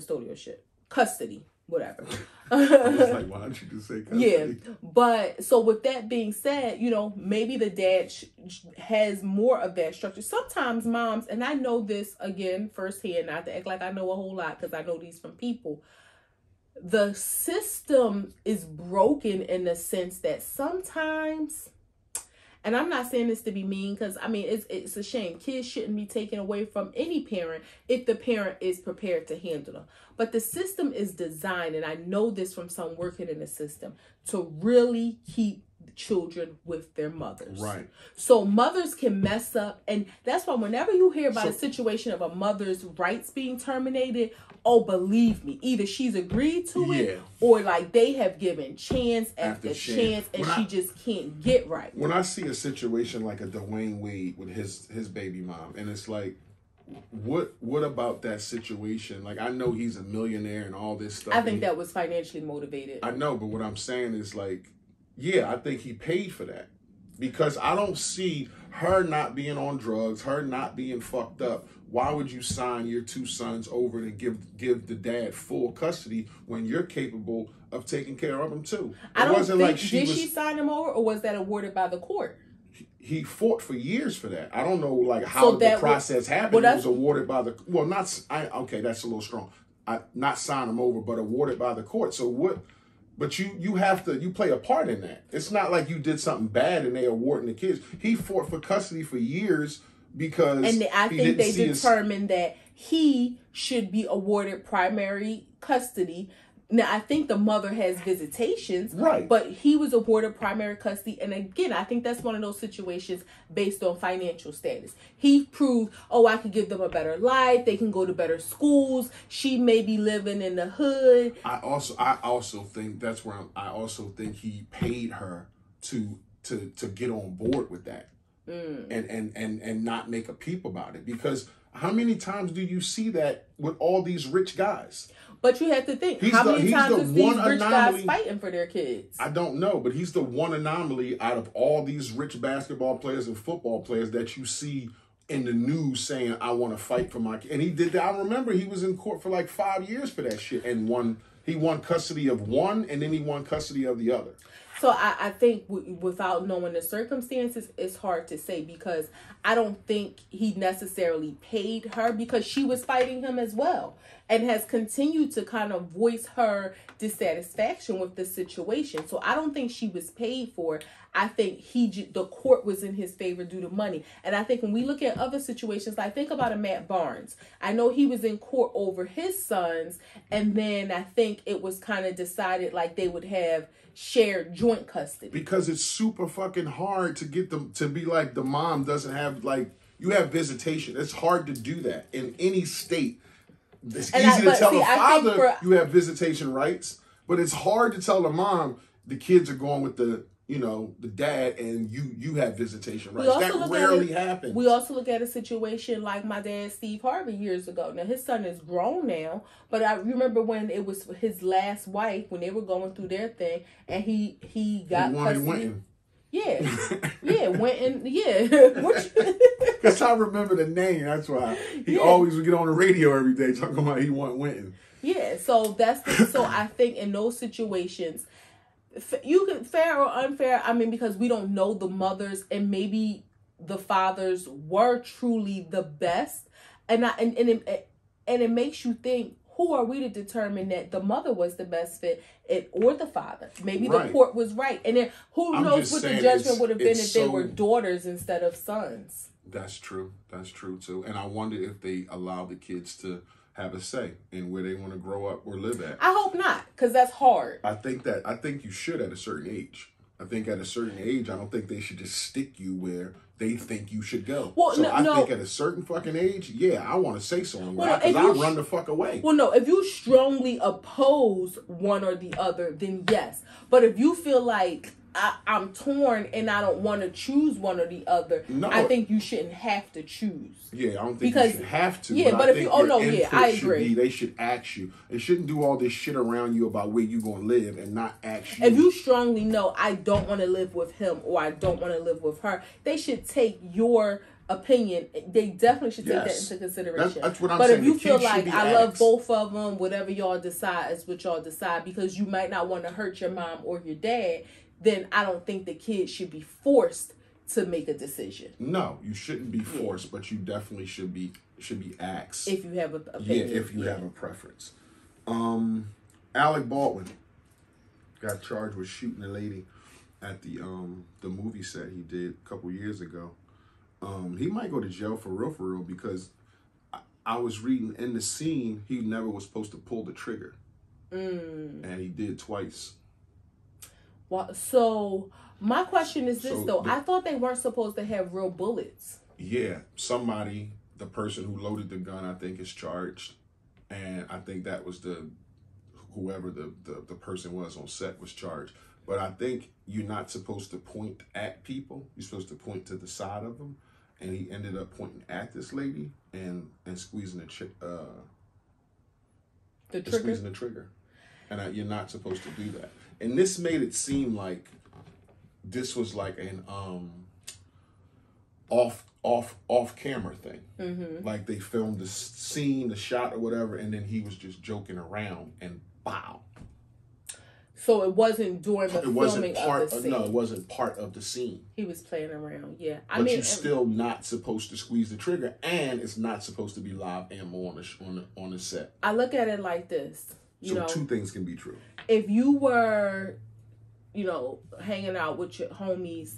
custody, whatever. I was like, why don't you just say custody? Yeah, but so with that being said, maybe the dad has more of that structure. Sometimes moms, and I know this again firsthand, not to act like I know a whole lot, because I know these from people, the system is broken in the sense that sometimes, and I'm not saying this to be mean, because I mean it's a shame. Kids shouldn't be taken away from any parent if the parent is prepared to handle them. But the system is designed, and I know this from some working in the system, to really keep children with their mothers. Right. So mothers can mess up, and that's why whenever you hear about a situation of a mother's rights being terminated, oh, believe me, either she's agreed to it, or like they have given chance after chance, and she just can't get right. When I see a situation like a Dwayne Wade with his baby mom, and it's like, what about that situation? Like, I know he's a millionaire and all this stuff. I think that was financially motivated. I know, but what I'm saying is like, yeah, I think he paid for that, because I don't see her not being on drugs, her not being fucked up. Why would you sign your 2 sons over to give the dad full custody when you're capable of taking care of them too? Did she sign him over, or was that awarded by the court? He fought for years for that. I don't know like how the process happened. It was awarded by the okay, that's a little strong. Not sign him over, but awarded by the court. So what? But you play a part in that. It's not like you did something bad and they awarding the kids. He fought for custody for years because I think they determined that he should be awarded primary custody. Now, I think the mother has visitations, right? But he was awarded primary custody. And again, I think that's one of those situations based on financial status. He proved, I could give them a better life. They can go to better schools. She may be living in the hood. I also think that's where I also think he paid her to get on board with that, and not make a peep about it. Because how many times do you see that with all these rich guys? But you have to think, how many times is these rich guys fighting for their kids? I don't know, but he's the one anomaly out of all these rich basketball players and football players that you see in the news saying, I want to fight for my kid. And he did that. I remember he was in court for like 5 years for that shit, and he won custody of one, and then he won custody of the other. So I think without knowing the circumstances, it's hard to say, because I don't think he necessarily paid her, because she was fighting him as well and has continued to kind of voice her dissatisfaction with the situation. So I don't think she was paid for it. I think the court was in his favor due to money. And I think when we look at other situations, like think about a Matt Barnes. I know he was in court over his sons, and then I think it was kind of decided like they would have shared joint custody. Because it's super fucking hard to get them to be like, the mom doesn't have, like, you have visitation. It's hard to do that in any state. It's easy to tell the father you have visitation rights, but it's hard to tell the mom the kids are going with the dad, and you have visitation rights. That rarely happens. We also look at a situation like my dad, Steve Harvey, years ago. Now, his son is grown now, but I remember when it was his last wife, when they were going through their thing, and he got custody. Yeah, Winton. Because I remember the name. That's why he always would get on the radio every day talking about he want Winton. Yeah, so so I think in those situations, you can, fair or unfair, I mean, because we don't know the mothers, and maybe the fathers were truly the best, and it makes you think, who are we to determine that the mother was the best fit, or the father? Maybe the court was right, and then who knows what the judgment would have been if they were daughters instead of sons. That's true. That's true too. And I wonder if they allow the kids to have a say in where they want to grow up or live at. I hope not, because that's hard. I think you should at a certain age. I think at a certain age, I don't think they should just stick you where they think you should go. Well, I think at a certain fucking age, I want to say so, because I run the fuck away. Well, no, if you strongly oppose one or the other, then yes. But if you feel like I'm torn and I don't want to choose one or the other, I think you shouldn't have to choose. Yeah, I don't think you should have to. Yeah, but if I agree. They should ask you. They shouldn't do all this shit around you about where you're going to live and not ask you. If you strongly know, I don't want to live with him or I don't want to live with her, they should take your opinion. They definitely should take that into consideration. That's what I'm saying. But if you feel like I love both of them, whatever y'all decide is what y'all decide, because you might not want to hurt your mom or your dad, then I don't think the kid should be forced to make a decision. No, you shouldn't be forced, but you definitely should be asked. If you have an opinion. Yeah, if you have a preference. Alec Baldwin got charged with shooting a lady at the movie set he did a couple years ago. He might go to jail for real, because I was reading in the scene he never was supposed to pull the trigger, and he did twice. Well, so my question is this though: I thought they weren't supposed to have real bullets. Yeah, somebody, the person who loaded the gun, I think is charged, and I think that was whoever the person was on set was charged. But I think you're not supposed to point at people. You're supposed to point to the side of them. And he ended up pointing at this lady and squeezing the trigger. Squeezing the trigger. And you're not supposed to do that. And this made it seem like this was like an off camera thing. Mm-hmm. Like they filmed the scene, the shot or whatever, and then he was just joking around and bow. So it wasn't during the filming of the scene. No, it wasn't part of the scene. He was playing around, yeah. But you're still not supposed to squeeze the trigger, and it's not supposed to be live ammo on the set. I look at it like this. So two things can be true. If you were, hanging out with your homies,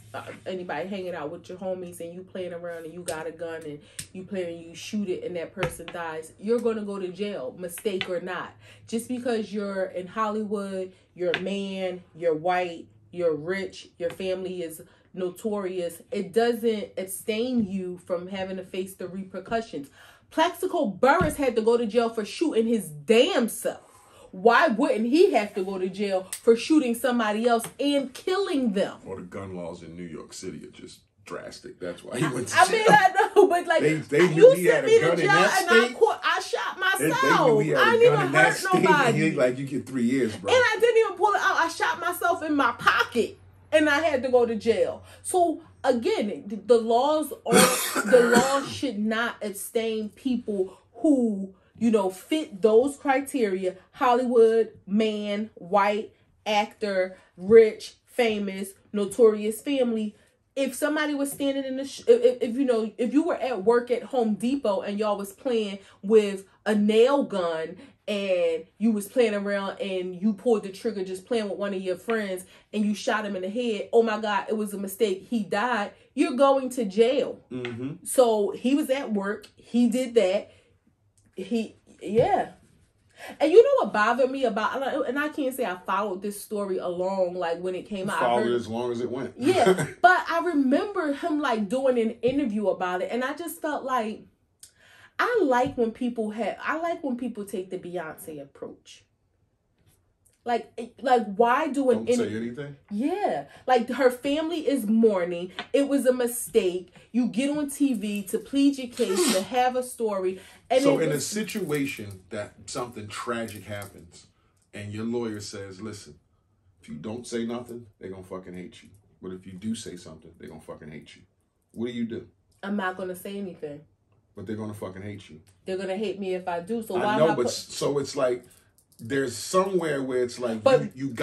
anybody hanging out with your homies, and you playing around and you got a gun and you shoot it and that person dies, you're going to go to jail, mistake or not. Just because you're in Hollywood, you're a man, you're white, you're rich, your family is notorious, it doesn't abstain you from having to face the repercussions. Plaxico Burress had to go to jail for shooting his damn self. Why wouldn't he have to go to jail for shooting somebody else and killing them? Well, the gun laws in New York City are just drastic. That's why he went to jail. I mean, I know, but like, they knew he had a gun in that state. I shot myself. They knew he had I a didn't gun even in that hurt state. nobody. Like, you get 3 years, bro. And I didn't even pull it out. I shot myself in my pocket, and I had to go to jail. So again, the laws should not abstain people who fit those criteria: Hollywood, man, white, actor, rich, famous, notorious family. If somebody was standing in if you were at work at Home Depot and y'all was playing with a nail gun and you was playing around and you pulled the trigger just playing with one of your friends and you shot him in the head, oh my God, it was a mistake, he died, you're going to jail. Mm-hmm. So he was at work, he did that. And you know what bothered me about, and I can't say I followed this story along, like when it came out. Followed it as long as it went. Yeah, but I remember him like doing an interview about it, and I just felt like I like when people take the Beyonce approach. Like why do an interview? Don't say anything? Yeah. Like her family is mourning. It was a mistake. You get on TV to plead your case, to have a story. And so in a situation that something tragic happens and your lawyer says, listen, if you don't say nothing, they're going to fucking hate you. But if you do say something, they're going to fucking hate you. What do? I'm not going to say anything. But they're going to fucking hate you. They're going to hate me if I do. So why I know, so it's like, there's somewhere where it's like you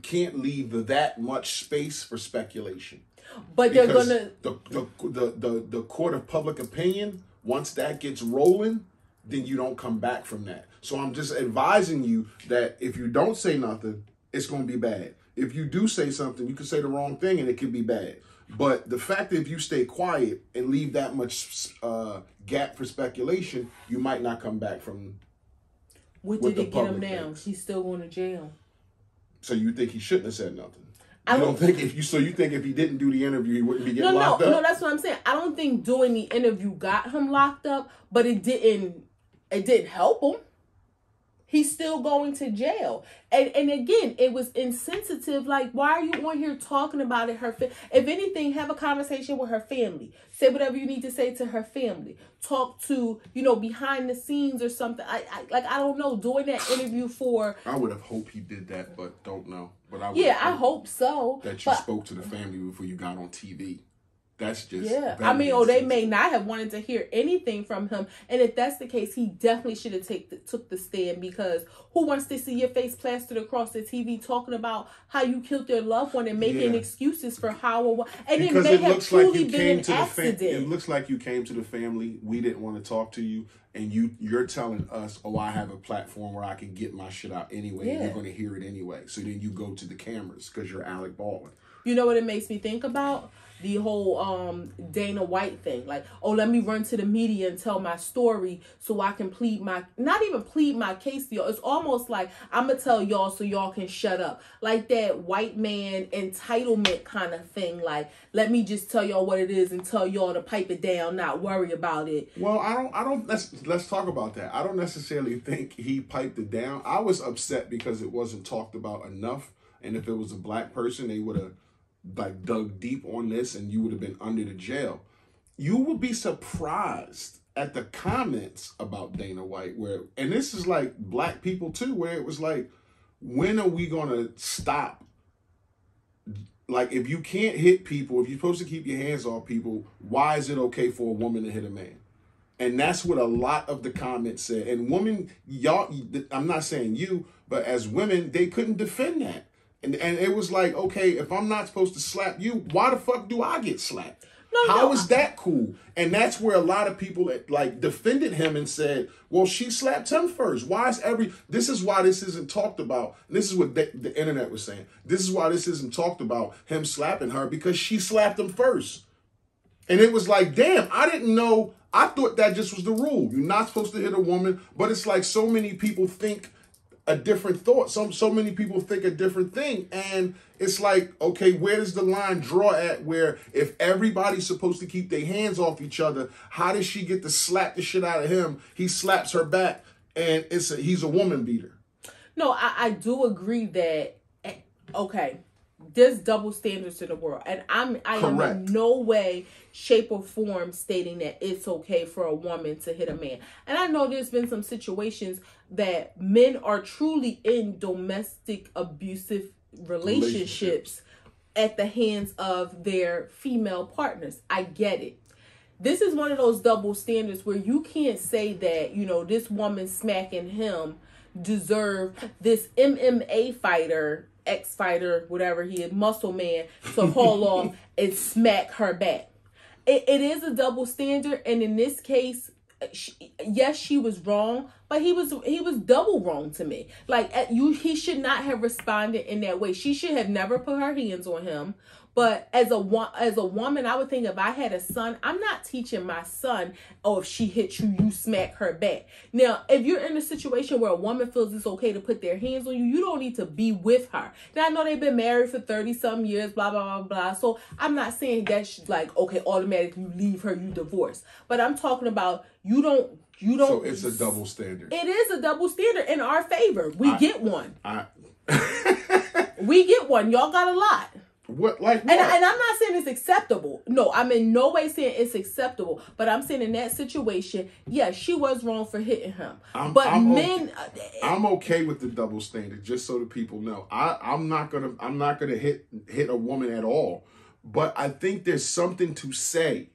can't leave that much space for speculation. But they're gonna the court of public opinion, once that gets rolling, then you don't come back from that. So I'm just advising you that if you don't say nothing, it's gonna be bad. If you do say something, you can say the wrong thing and it can be bad. But the fact that if you stay quiet and leave that much gap for speculation, you might not come back from. What did it get him now? He's still going to jail. So you think he shouldn't have said nothing? You think if he didn't do the interview, he wouldn't be getting locked up? No, that's what I'm saying. I don't think doing the interview got him locked up, but it didn't help him. He's still going to jail. And again, it was insensitive. Like, why are you on here talking about it? If anything, have a conversation with her family. Say whatever you need to say to her family. Talk to, behind the scenes or something. I don't know. Doing that interview for... I would have hoped he did that, but don't know. But I hope so. That you spoke to the family before you got on TV. That's just... Yeah. I mean, they may not have wanted to hear anything from him. And if that's the case, he definitely should have took the stand, because who wants to see your face plastered across the TV talking about how you killed their loved one and making excuses for how or what. And because it may have truly been an accident. It looks like you came to the family. We didn't want to talk to you. And you're telling us, I have a platform where I can get my shit out anyway. Yeah. And you're going to hear it anyway. So then you go to the cameras because you're Alec Baldwin. You know what it makes me think about? The whole Dana White thing. Like, oh, let me run to the media and tell my story so I can not even plead my case to y'all. It's almost like I'm going to tell y'all so y'all can shut up. Like that white man entitlement kind of thing. Like, let me just tell y'all what it is and tell y'all to pipe it down, not worry about it. Well, let's talk about that. I don't necessarily think he piped it down. I was upset because it wasn't talked about enough. And if it was a black person, they would have like dug deep on this and you would have been under the jail. You would be surprised at the comments about Dana White and this is like black people too, where it was like, when are we going to stop? Like, if you can't hit people, if you're supposed to keep your hands off people, why is it okay for a woman to hit a man? And that's what a lot of the comments said. And women, y'all, I'm not saying you, but as women, they couldn't defend that. And it was like, okay, if I'm not supposed to slap you, why the fuck do I get slapped? How is that cool? And that's where a lot of people like defended him and said, well, she slapped him first. This is why this isn't talked about. And this is what the internet was saying. This is why this isn't talked about, him slapping her, because she slapped him first. And it was like, damn, I didn't know. I thought that just was the rule. You're not supposed to hit a woman, but it's like so many people think a different thought. So many people think a different thing. And it's like, okay, where does the line draw at where if everybody's supposed to keep their hands off each other, how does she get to slap the shit out of him? He slaps her back and he's a woman beater. No, I do agree that, okay, there's double standards in the world. And I am in no way, shape, or form stating that it's okay for a woman to hit a man. And I know there's been some situations that men are truly in domestic abusive relationships at the hands of their female partners. I get it. This is one of those double standards where you can't say that, you know, this woman smacking him deserved this MMA fighter, ex-fighter, whatever he is, muscle man, to haul off and smack her back. It is a double standard, and in this case, yes, she was wrong, but he was double wrong to me. Like, he should not have responded in that way. She should have never put her hands on him. But as a woman, I would think if I had a son, I'm not teaching my son, oh, if she hits you, you smack her back. Now, if you're in a situation where a woman feels it's okay to put their hands on you, you don't need to be with her. Now, I know they've been married for 30-some years, blah, blah, blah, blah. So I'm not saying that's like, okay, automatically you leave her, you divorce. But I'm talking about you don't. So it's a double standard. It is a double standard in our favor. We get one. We get one. Y'all got a lot. What? And I'm not saying it's acceptable. No, I'm in no way saying it's acceptable. But I'm saying in that situation, yeah, she was wrong for hitting him. I'm okay with the double standard, just so the people know. I'm not gonna hit a woman at all. But I think there's something to say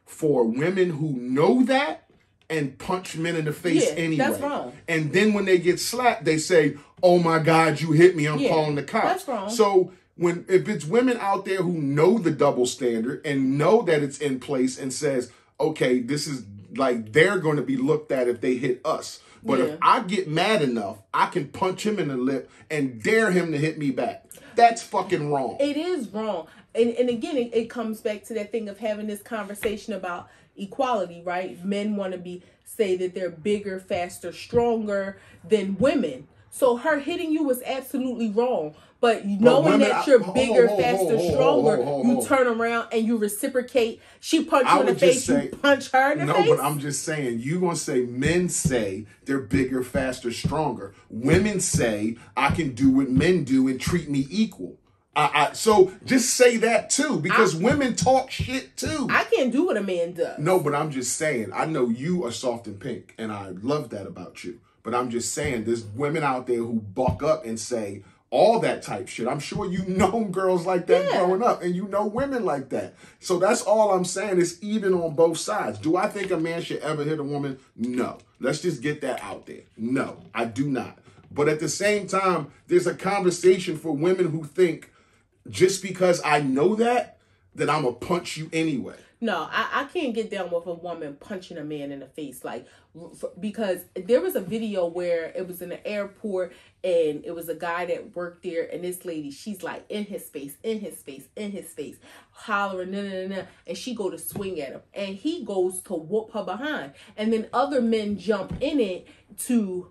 for women who know that and punch men in the face anyway. That's wrong. And then when they get slapped, they say, "Oh my God, you hit me! I'm calling the cops." That's wrong. So if it's women out there who know the double standard and know that it's in place and says, "Okay, this is like they're going to be looked at if they hit us." But if I get mad enough, I can punch him in the lip and dare him to hit me back. That's fucking wrong. It is wrong. And again, it comes back to that thing of having this conversation about equality, right? Men want to say that they're bigger, faster, stronger than women. So her hitting you was absolutely wrong. But knowing that you're bigger, faster, stronger, you turn around and you reciprocate. She punched you in the face, you punch her in the face. No, but I'm just saying, you're going to say men say they're bigger, faster, stronger. Women say I can do what men do and treat me equal. So just say that too, because women talk shit too. I can't do what a man does. No, but I'm just saying, I know you are soft and pink, and I love that about you. But I'm just saying, there's women out there who buck up and say all that type shit. I'm sure you know girls like that growing up, and you know women like that. So that's all I'm saying. It's even on both sides. Do I think a man should ever hit a woman? No. Let's just get that out there. No, I do not. But at the same time, there's a conversation for women who think, just because I know that I'm going to punch you anyway. No, I can't get down with a woman punching a man in the face, like, because there was a video where it was in the airport and it was a guy that worked there, and this lady, she's like in his face, hollering, and she go to swing at him, and he goes to whoop her behind, and then other men jump in it to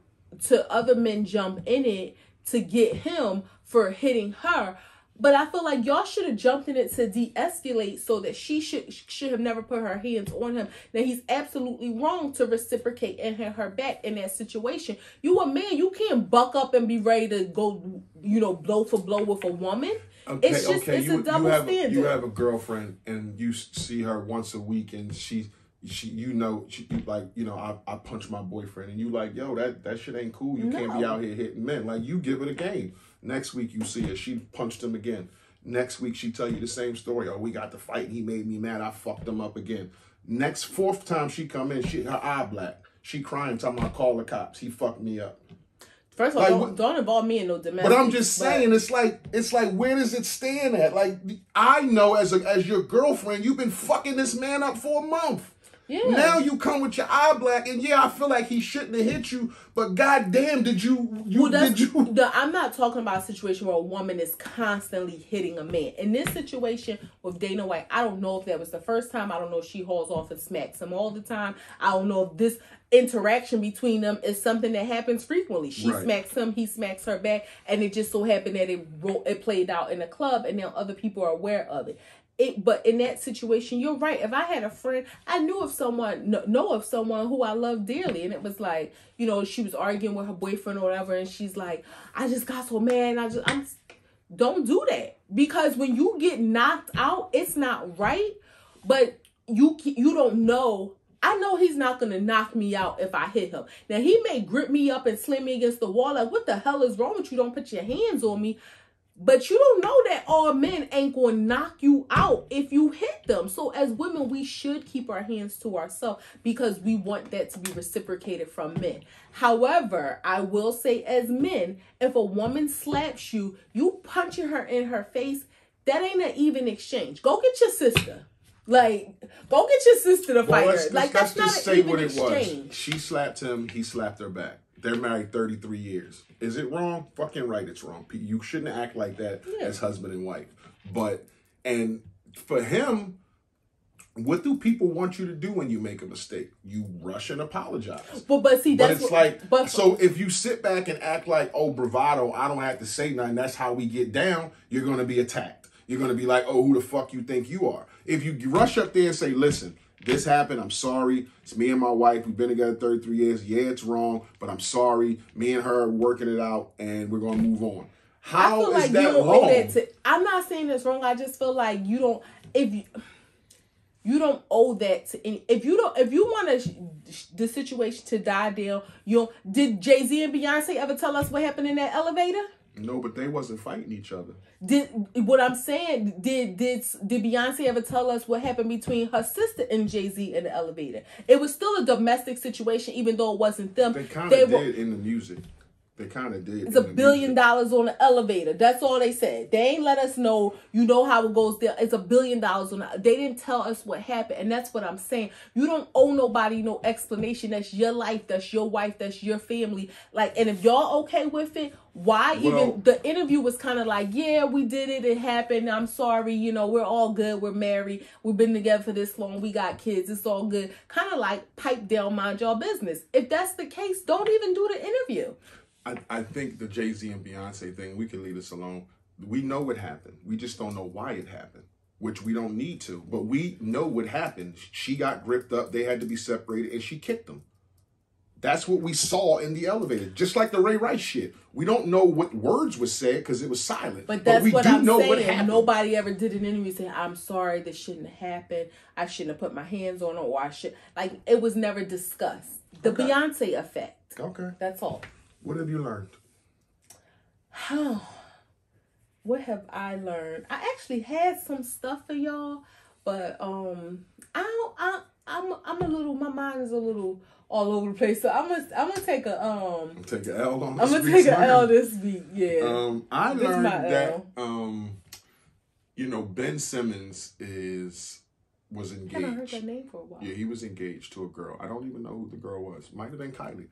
get him for hitting her. But I feel like y'all should have jumped in it to de-escalate so that she should have never put her hands on him. Now, he's absolutely wrong to reciprocate and hit her back in that situation. You a man, you can't buck up and be ready to go, blow for blow with a woman. Okay, it's just, it's a double standard. You have a girlfriend and you see her once a week and I punch my boyfriend and you like, yo, that shit ain't cool. You can't be out here hitting men. Like, you give it a game. Next week you see her, she punched him again. Next week she tell you the same story. Oh, we got to fight and he made me mad. I fucked him up again. Fourth time she come in, her eye black. She crying, talking about call the cops. He fucked me up. First of all, don't involve me in no domestic. But I'm just saying, it's like where does it stand at? Like, I know as your girlfriend, you've been fucking this man up for a month. Yeah. Now you come with your eye black, and I feel like he shouldn't have hit you, but goddamn, did you? I'm not talking about a situation where a woman is constantly hitting a man. In this situation with Dana White, I don't know if that was the first time. I don't know if she hauls off and smacks him all the time. I don't know if this interaction between them is something that happens frequently. She smacks him, he smacks her back, and it just so happened that it played out in a club, and now other people are aware of it. But in that situation, you're right. If I had a friend, I know of someone who I love dearly, and it was like, she was arguing with her boyfriend or whatever, and she's like, I just got so mad. Don't do that, because when you get knocked out, it's not right. But you don't know. I know he's not gonna knock me out if I hit him. Now, he may grip me up and slam me against the wall. Like, what the hell is wrong with you? Don't put your hands on me. But you don't know that all men ain't going to knock you out if you hit them. So as women, we should keep our hands to ourselves because we want that to be reciprocated from men. However, I will say as men, if a woman slaps you, you punching her in her face, that ain't an even exchange. Go get your sister. Like, go get your sister to fight her. Like, that's not an even exchange. She slapped him, he slapped her back. They're married 33 years. Is it wrong? Fucking right, it's wrong. You shouldn't act like that as husband and wife. And for him, what do people want you to do when you make a mistake? You rush and apologize. But see, that's so if you sit back and act like, oh, bravado, I don't have to say nothing, that's how we get down, you're going to be attacked. You're going to be like, oh, who the fuck you think you are? If you rush up there and say, listen, this happened. I'm sorry. It's me and my wife. We've been together 33 years. Yeah, it's wrong, but I'm sorry. Me and her are working it out, and we're going to move on. How is that wrong? I'm not saying it's wrong. I just feel like you don't. If you don't owe that to any. If you want the situation to die down, did Jay-Z and Beyonce ever tell us what happened in that elevator? No, but they wasn't fighting each other. Did Beyonce ever tell us what happened between her sister and Jay-Z in the elevator? It was still a domestic situation, even though it wasn't them. They kind of did in the music. They kind of did. It's $1 billion on the elevator. That's all they said. They ain't let us know. You know how it goes there. It's $1 billion on the. They didn't tell us what happened, and that's what I'm saying. You don't owe nobody no explanation. That's your life. That's your wife. That's your family. Like, and if y'all okay with it, why even the interview was kind of like, yeah, we did it. It happened. I'm sorry. We're all good. We're married. We've been together for this long. We got kids. It's all good. Kind of like pipe down, mind y'all business. If that's the case, don't even do the interview. I think the Jay-Z and Beyonce thing, we can leave this alone. We know what happened. We just don't know why it happened, which we don't need to. But we know what happened. She got gripped up. They had to be separated, and she kicked them. That's what we saw in the elevator. Just like the Ray Rice shit. We don't know what words were said because it was silent. But that's what I'm saying. Nobody ever did an interview saying, I'm sorry, this shouldn't have happened. I shouldn't have put my hands on her, or I should. Like, it was never discussed. The Beyonce effect. Okay. That's all. What have you learned? What have I learned? I actually had some stuff for y'all, but I'm a little. My mind is a little all over the place. So I'm gonna take a take an L on. I'm gonna take an L this week. Yeah. I learned that Ben Simmons was engaged. I haven't heard that name for a while. Yeah, he was engaged to a girl. I don't even know who the girl was. Might have been Kylie,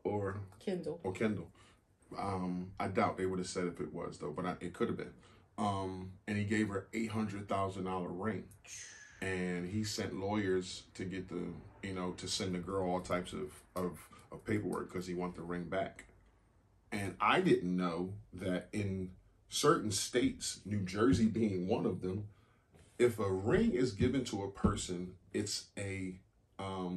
or Kendall. Or Kendall. I doubt they would have said if it was though, but it could have been. And he gave her $800,000 ring, and he sent lawyers to get the, to send the girl all types of paperwork because he wanted the ring back. And I didn't know that in certain states, New Jersey being one of them, if a ring is given to a person, it's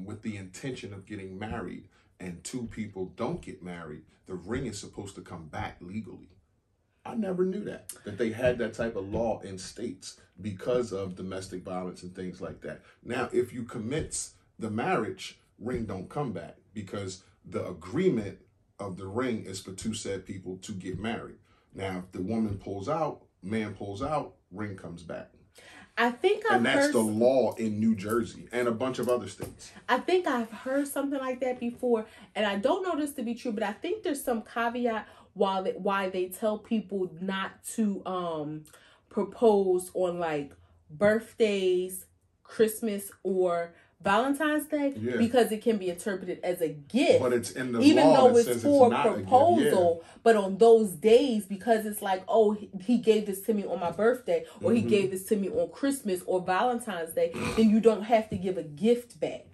with the intention of getting married, and two people don't get married, the ring is supposed to come back legally. I never knew that they had that type of law in states because of domestic violence and things like that. Now, if you commit the marriage, ring don't come back because the agreement of the ring is for two said people to get married. Now, if the woman pulls out, man pulls out, ring comes back. I think and that's the law in New Jersey and a bunch of other states. I think I've heard something like that before, and I don't know this to be true, but I think there's some caveat why they tell people not to propose on like birthdays, Christmas, or Valentine's Day, because it can be interpreted as a gift. But it's in the even law though it's for proposal. But on those days, because it's like, oh, he gave this to me on my birthday, or he gave this to me on Christmas or Valentine's Day, then you don't have to give a gift back.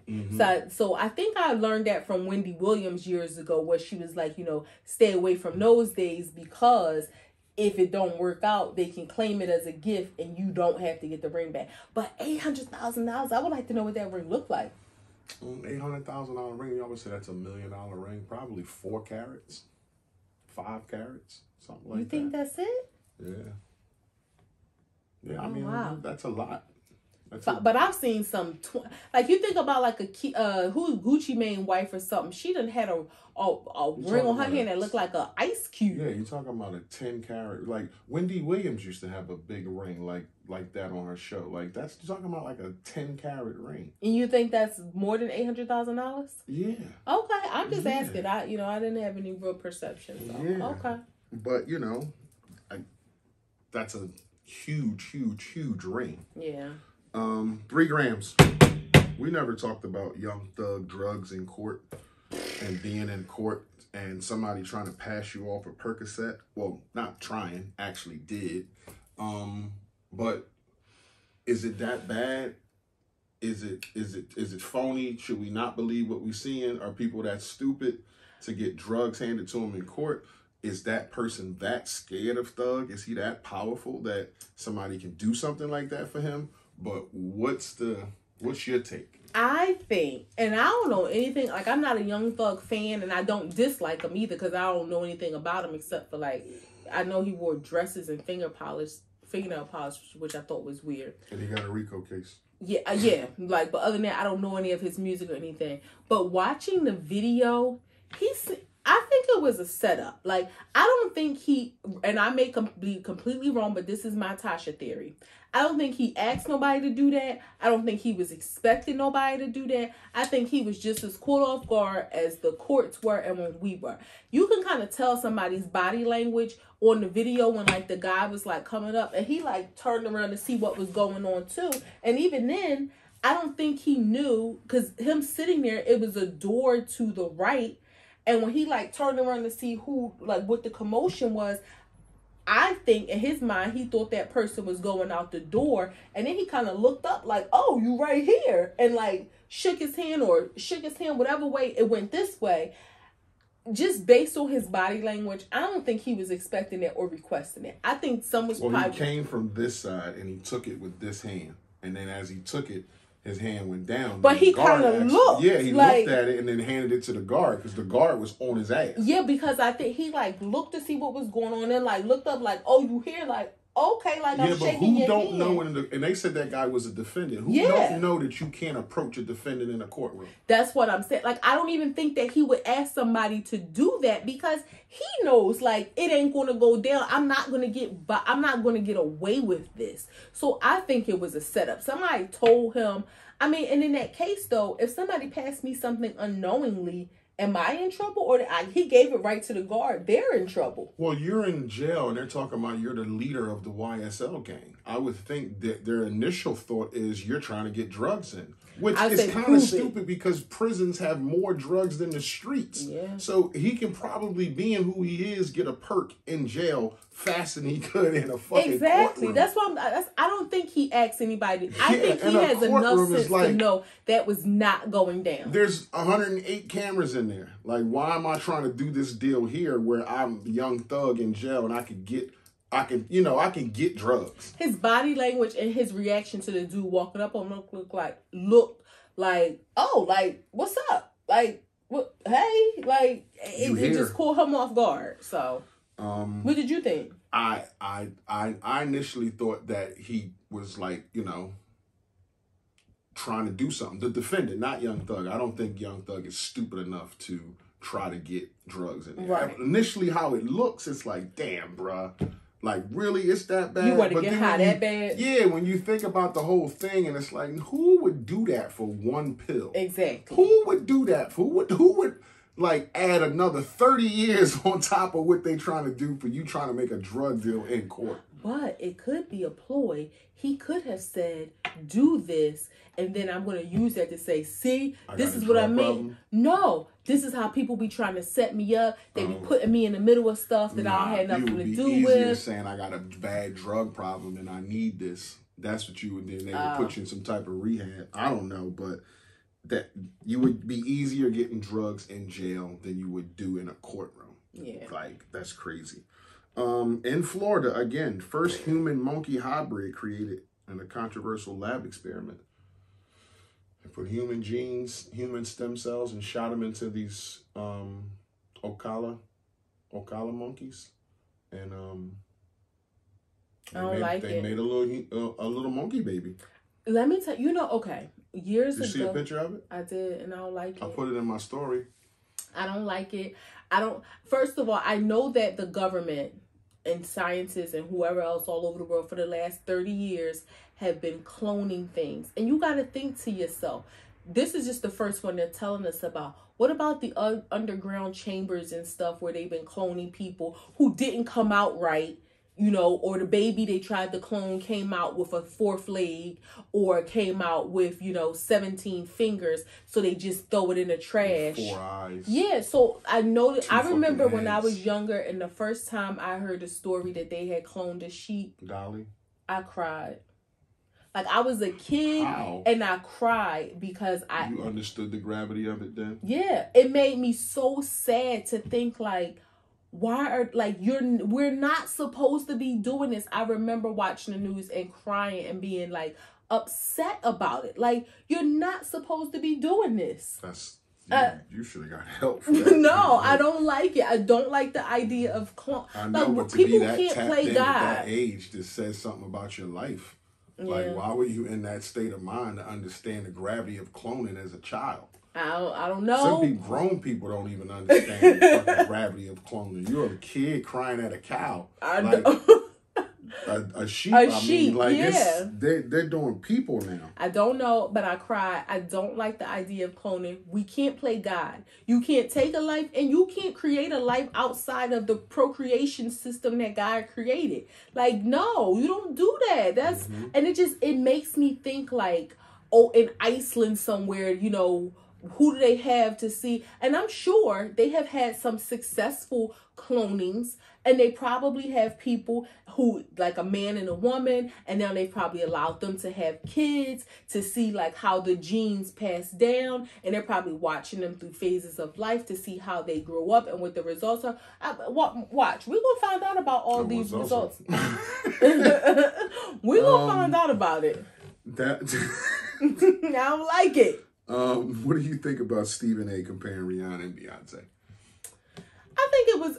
So I think I learned that from Wendy Williams years ago, where she was like, stay away from those days because if it don't work out, they can claim it as a gift and you don't have to get the ring back. But $800,000, I would like to know what that ring looked like. $800,000 ring, you always say that's $1 million ring. Probably 4 carats, 5 carats, something like that. You think that's it? Yeah. Yeah, I mean, wow. That's a lot. But I've seen some, like you think about like who's Gucci Mane wife or something. She done had a ring on her hand that looked like an ice cube. Yeah, you're talking about a 10 carat. Like Wendy Williams used to have a big ring like that on her show. Like you're talking about like a 10 carat ring. And you think that's more than $800,000? Yeah. Okay, I'm just asking. I didn't have any real perception. So. Yeah. Okay. But that's a huge ring. Yeah. 3 grams. We never talked about Young Thug drugs in court and being in court and somebody trying to pass you off a Percocet. Well, not trying, actually did. But is it that bad? Is it phony? Should we not believe what we're seeing? Are people that stupid to get drugs handed to them in court? Is that person that scared of Thug? Is he that powerful that somebody can do something like that for him? But what's your take? I think, and I don't know anything, like I'm not a Young Thug fan, and I don't dislike him either because I don't know anything about him except for like, I know he wore dresses and fingernail polish, which I thought was weird. And he got a RICO case. Yeah, like, but other than that, I don't know any of his music or anything. But watching the video, I think it was a setup. Like, I don't think and I may be completely wrong, but this is my Tasha theory. I don't think he asked nobody to do that. I don't think he was expecting nobody to do that. I think he was just as caught off guard as the courts were and when we were. You can kind of tell somebody's body language on the video when like the guy was like coming up and he like turned around to see what was going on too. And even then, I don't think he knew, because him sitting there, it was a door to the right. And when he like turned around to see what the commotion was, I think in his mind, he thought that person was going out the door. And then he kind of looked up like, oh, you right here. And like shook his hand, whatever way it went this way. Just based on his body language, I don't think he was expecting it or requesting it. I think someone's probably... he came from this side and he took it with this hand. And then as he took it, his hand went down. But he kind of looked. Yeah, he looked at it and then handed it to the guard because the guard was on his ass. Yeah, because I think he like looked to see what was going on and like looked up like, oh, you here? Like, okay, like I'm shaking your hand. Yeah, but who don't know, and they said that guy was a defendant. Who don't know that you can't approach a defendant in a courtroom? That's what I'm saying. Like, I don't even think that he would ask somebody to do that because he knows like it ain't going to go down. I'm not going to get away with this. So I think it was a setup. Somebody told him. I mean, and in that case though, if somebody passed me something unknowingly Am I in trouble, or he gave it right to the guard? They're in trouble. Well, you're in jail, and they're talking about you're the leader of the YSL gang. I would think that their initial thought is you're trying to get drugs in, which is kind of stupid because prisons have more drugs than the streets. Yeah. So he can probably, being who he is, get a perk in jail faster than he could in a fucking courtroom. That's why I don't think he asked anybody. I think he has enough sense to know that was not going down. There's 108 cameras in there. Like, why am I trying to do this deal here where I'm a young thug in jail and I can get drugs? His body language and his reaction to the dude walking up on him looked like, oh, like, what's up? Like, what? Hey, like, it just caught him off guard. So, what did you think? I initially thought that he was like, trying to do something. The defendant, not Young Thug. I don't think Young Thug is stupid enough to try to get drugs in there. Right. Initially, how it looks, it's like, damn, bruh. Like, really, it's that bad? You want to get high that bad? Yeah, when you think about the whole thing, and it's like, who would do that for one pill? Exactly. Who would do that? Who would like add another 30 years on top of what they trying to do for you trying to make a drug deal in court? But it could be a ploy. He could have said, do this, and then I'm going to use that to say, see, this is what I mean. No, this is how people be trying to set me up. They be putting me in the middle of stuff that I don't have nothing to do with. Saying I got a bad drug problem and I need this. That's what you would do. They would put you in some type of rehab. I don't know, but that you would be easier getting drugs in jail than you would do in a courtroom. Yeah. Like, that's crazy. In Florida, again, first human monkey hybrid created in a controversial lab experiment. They put human genes, human stem cells, and shot them into these Ocala monkeys, and they made a little monkey baby. Let me tell you, okay, years ago. You see a picture of it? I did, and I don't like it. I put it in my story. I don't like it. First of all, I know that the government and scientists and whoever else all over the world for the last 30 years have been cloning things. And you got to think to yourself, this is just the first one they're telling us about. What about the underground chambers and stuff where they've been cloning people who didn't come out right? Or the baby they tried to clone came out with a 4th leg, or came out with, 17 fingers. So they just throw it in the trash. 4 eyes. Yeah. So I know that I remember when I was younger, and the first time I heard the story that they had cloned a sheep. Dolly. I cried. Like, I was a kid. How? And I cried because You understood the gravity of it then? Yeah. It made me so sad to think like, we're not supposed to be doing this. I remember watching the news and crying and being like upset about it. Like, you're not supposed to be doing this. You should have got help for that. No, I don't like it. I don't like the idea of clone. I know, but to people be that can't tapped play in God. at that age, just says something about your life. Yeah. Like, why were you in that state of mind to understand the gravity of cloning as a child? I don't know. Some grown people don't even understand the fucking gravity of cloning. You're a kid crying at a cow. A sheep. Yeah. They're doing people now. I don't know, but I cry. I don't like the idea of cloning. We can't play God. You can't take a life, and you can't create a life outside of the procreation system that God created. Like, no, you don't do that. That's and it makes me think like, oh, in Iceland somewhere, who do they have to see? And I'm sure they have had some successful clonings, and they probably have people who, like a man and a woman, and now they've probably allowed them to have kids to see like how the genes pass down, and they're probably watching them through phases of life to see how they grow up and what the results are. Watch, we're gonna find out about all these results. We're gonna find out about it. I don't like it. What do you think about Stephen A. comparing Rihanna and Beyonce? I think it was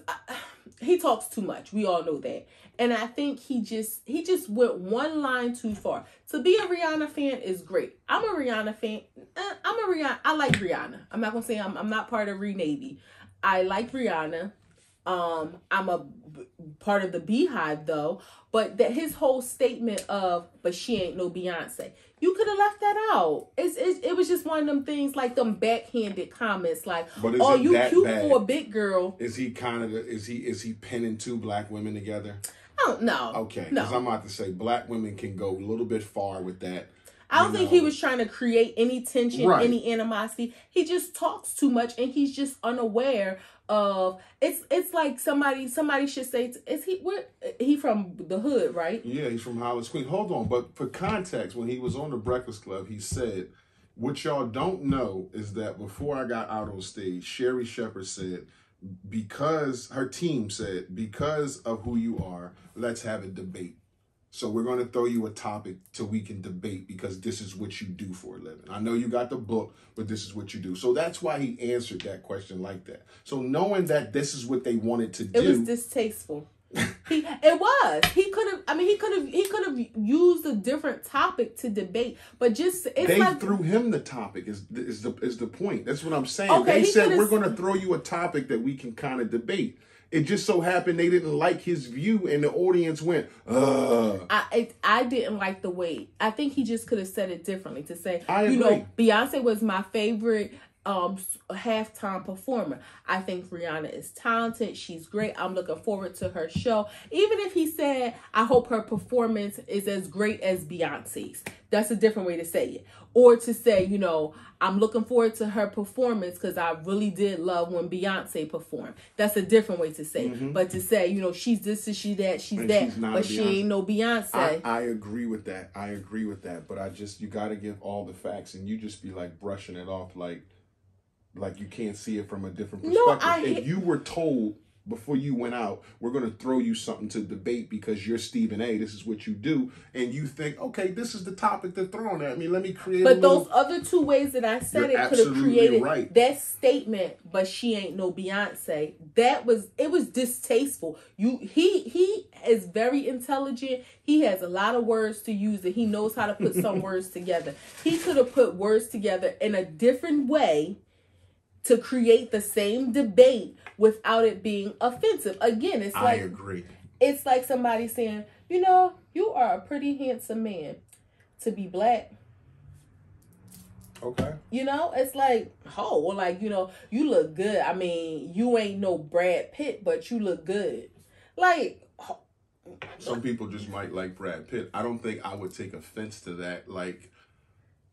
he talks too much. We all know that, and I think he just went one line too far. To be a Rihanna fan is great. I'm a Rihanna fan. I like Rihanna. I'm not gonna say I'm not part of Navy. I like Rihanna. I'm a part of the Beehive though. But that his whole statement of, but she ain't no Beyonce. You could have left that out. It was just one of them things, like them backhanded comments, like, oh, you cute bad for a big girl. Is he kind of, is he pinning two black women together? Oh, no. Okay, because I'm about to say black women can go a little bit far with that. I don't think he was trying to create any tension, any animosity. He just talks too much, and he's just unaware of. It's like somebody should say, is he from the hood, right? Yeah, he's from Hollis, Queens. Hold on, but for context, when he was on the Breakfast Club, he said, "What y'all don't know is that before I got out on stage, Sherry Shepherd said, because her team said, because of who you are, let's have a debate. So we're going to throw you a topic so we can debate because this is what you do for a living. I know you got the book, but this is what you do." So that's why he answered that question like that. So knowing that this is what they wanted to do. It was distasteful. He could have used a different topic to debate, but they threw him the topic is the point. That's what I'm saying. Okay, they said we're going to throw you a topic that we can kind of debate. It just so happened they didn't like his view, and the audience went, ugh. I didn't like the way. I think he just could have said it differently to say, I agree. Beyonce was my favorite halftime performer. I think Rihanna is talented. She's great. I'm looking forward to her show. Even if he said, I hope her performance is as great as Beyonce's. That's a different way to say it. Or to say, I'm looking forward to her performance because I really did love when Beyonce performed. That's a different way to say it. But to say, she's this and she's that, but she ain't no Beyonce. I agree with that. But you got to give all the facts, and you just be like brushing it off like you can't see it from a different perspective. If you were told before you went out, we're going to throw you something to debate because you're Stephen A. This is what you do. And you think, okay, this is the topic they're throwing at me. Let me create those other two ways that I said it could have created that statement, but she ain't no Beyonce. It was distasteful. He is very intelligent. He has a lot of words to use, and he knows how to put some words together. He could have put words together in a different way to create the same debate without it being offensive. Again, it's like, I agree. It's like somebody saying, you are a pretty handsome man to be black. Okay. It's like, you look good. I mean, you ain't no Brad Pitt, but you look good. Like, some people just might like Brad Pitt. I don't think I would take offense to that. Like,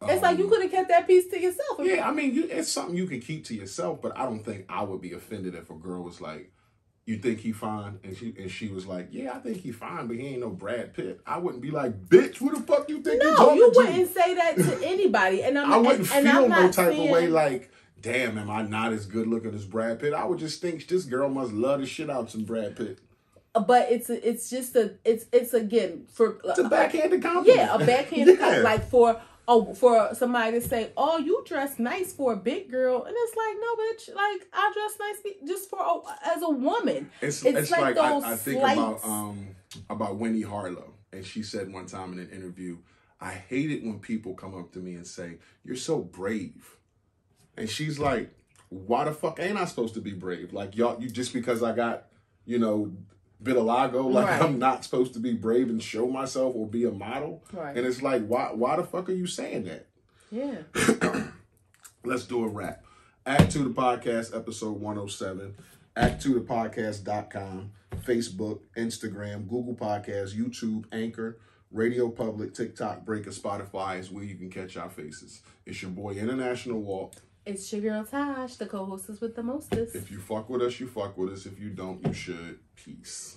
it's like you could have kept that piece to yourself. Yeah, I mean, it's something you can keep to yourself, but I don't think I would be offended if a girl was like, "You think he fine?" And she was like, "Yeah, I think he fine, but he ain't no Brad Pitt." I wouldn't be like, "Bitch, who the fuck you think you're talking to?" No, you wouldn't say that to anybody. And I wouldn't feel no type of way like, damn, am I not as good looking as Brad Pitt? I would just think this girl must love the shit out some Brad Pitt. But it's again for it's a backhanded compliment. Yeah, a backhanded compliment. Like for somebody to say, "Oh, you dress nice for a big girl," and it's like, no, bitch. Like, I dress nice just as a woman. It's like I think about Winnie Harlow, and she said one time in an interview, "I hate it when people come up to me and say you're so brave," and she's like, "Why the fuck ain't I supposed to be brave? Like you just because I got vitiligo, like I'm not supposed to be brave and show myself or be a model." Right. And it's like, why the fuck are you saying that? Yeah. Let's do a wrap. Act 2 the Podcast, episode 107. Act2thepodcast.com, Facebook, Instagram, Google Podcasts, YouTube, Anchor, Radio Public, TikTok, Breaker, Spotify is where you can catch our faces. It's your boy International Walt. It's your girl Taj, the co-hostess with the mostest. If you fuck with us, you fuck with us. If you don't, you should. Peace.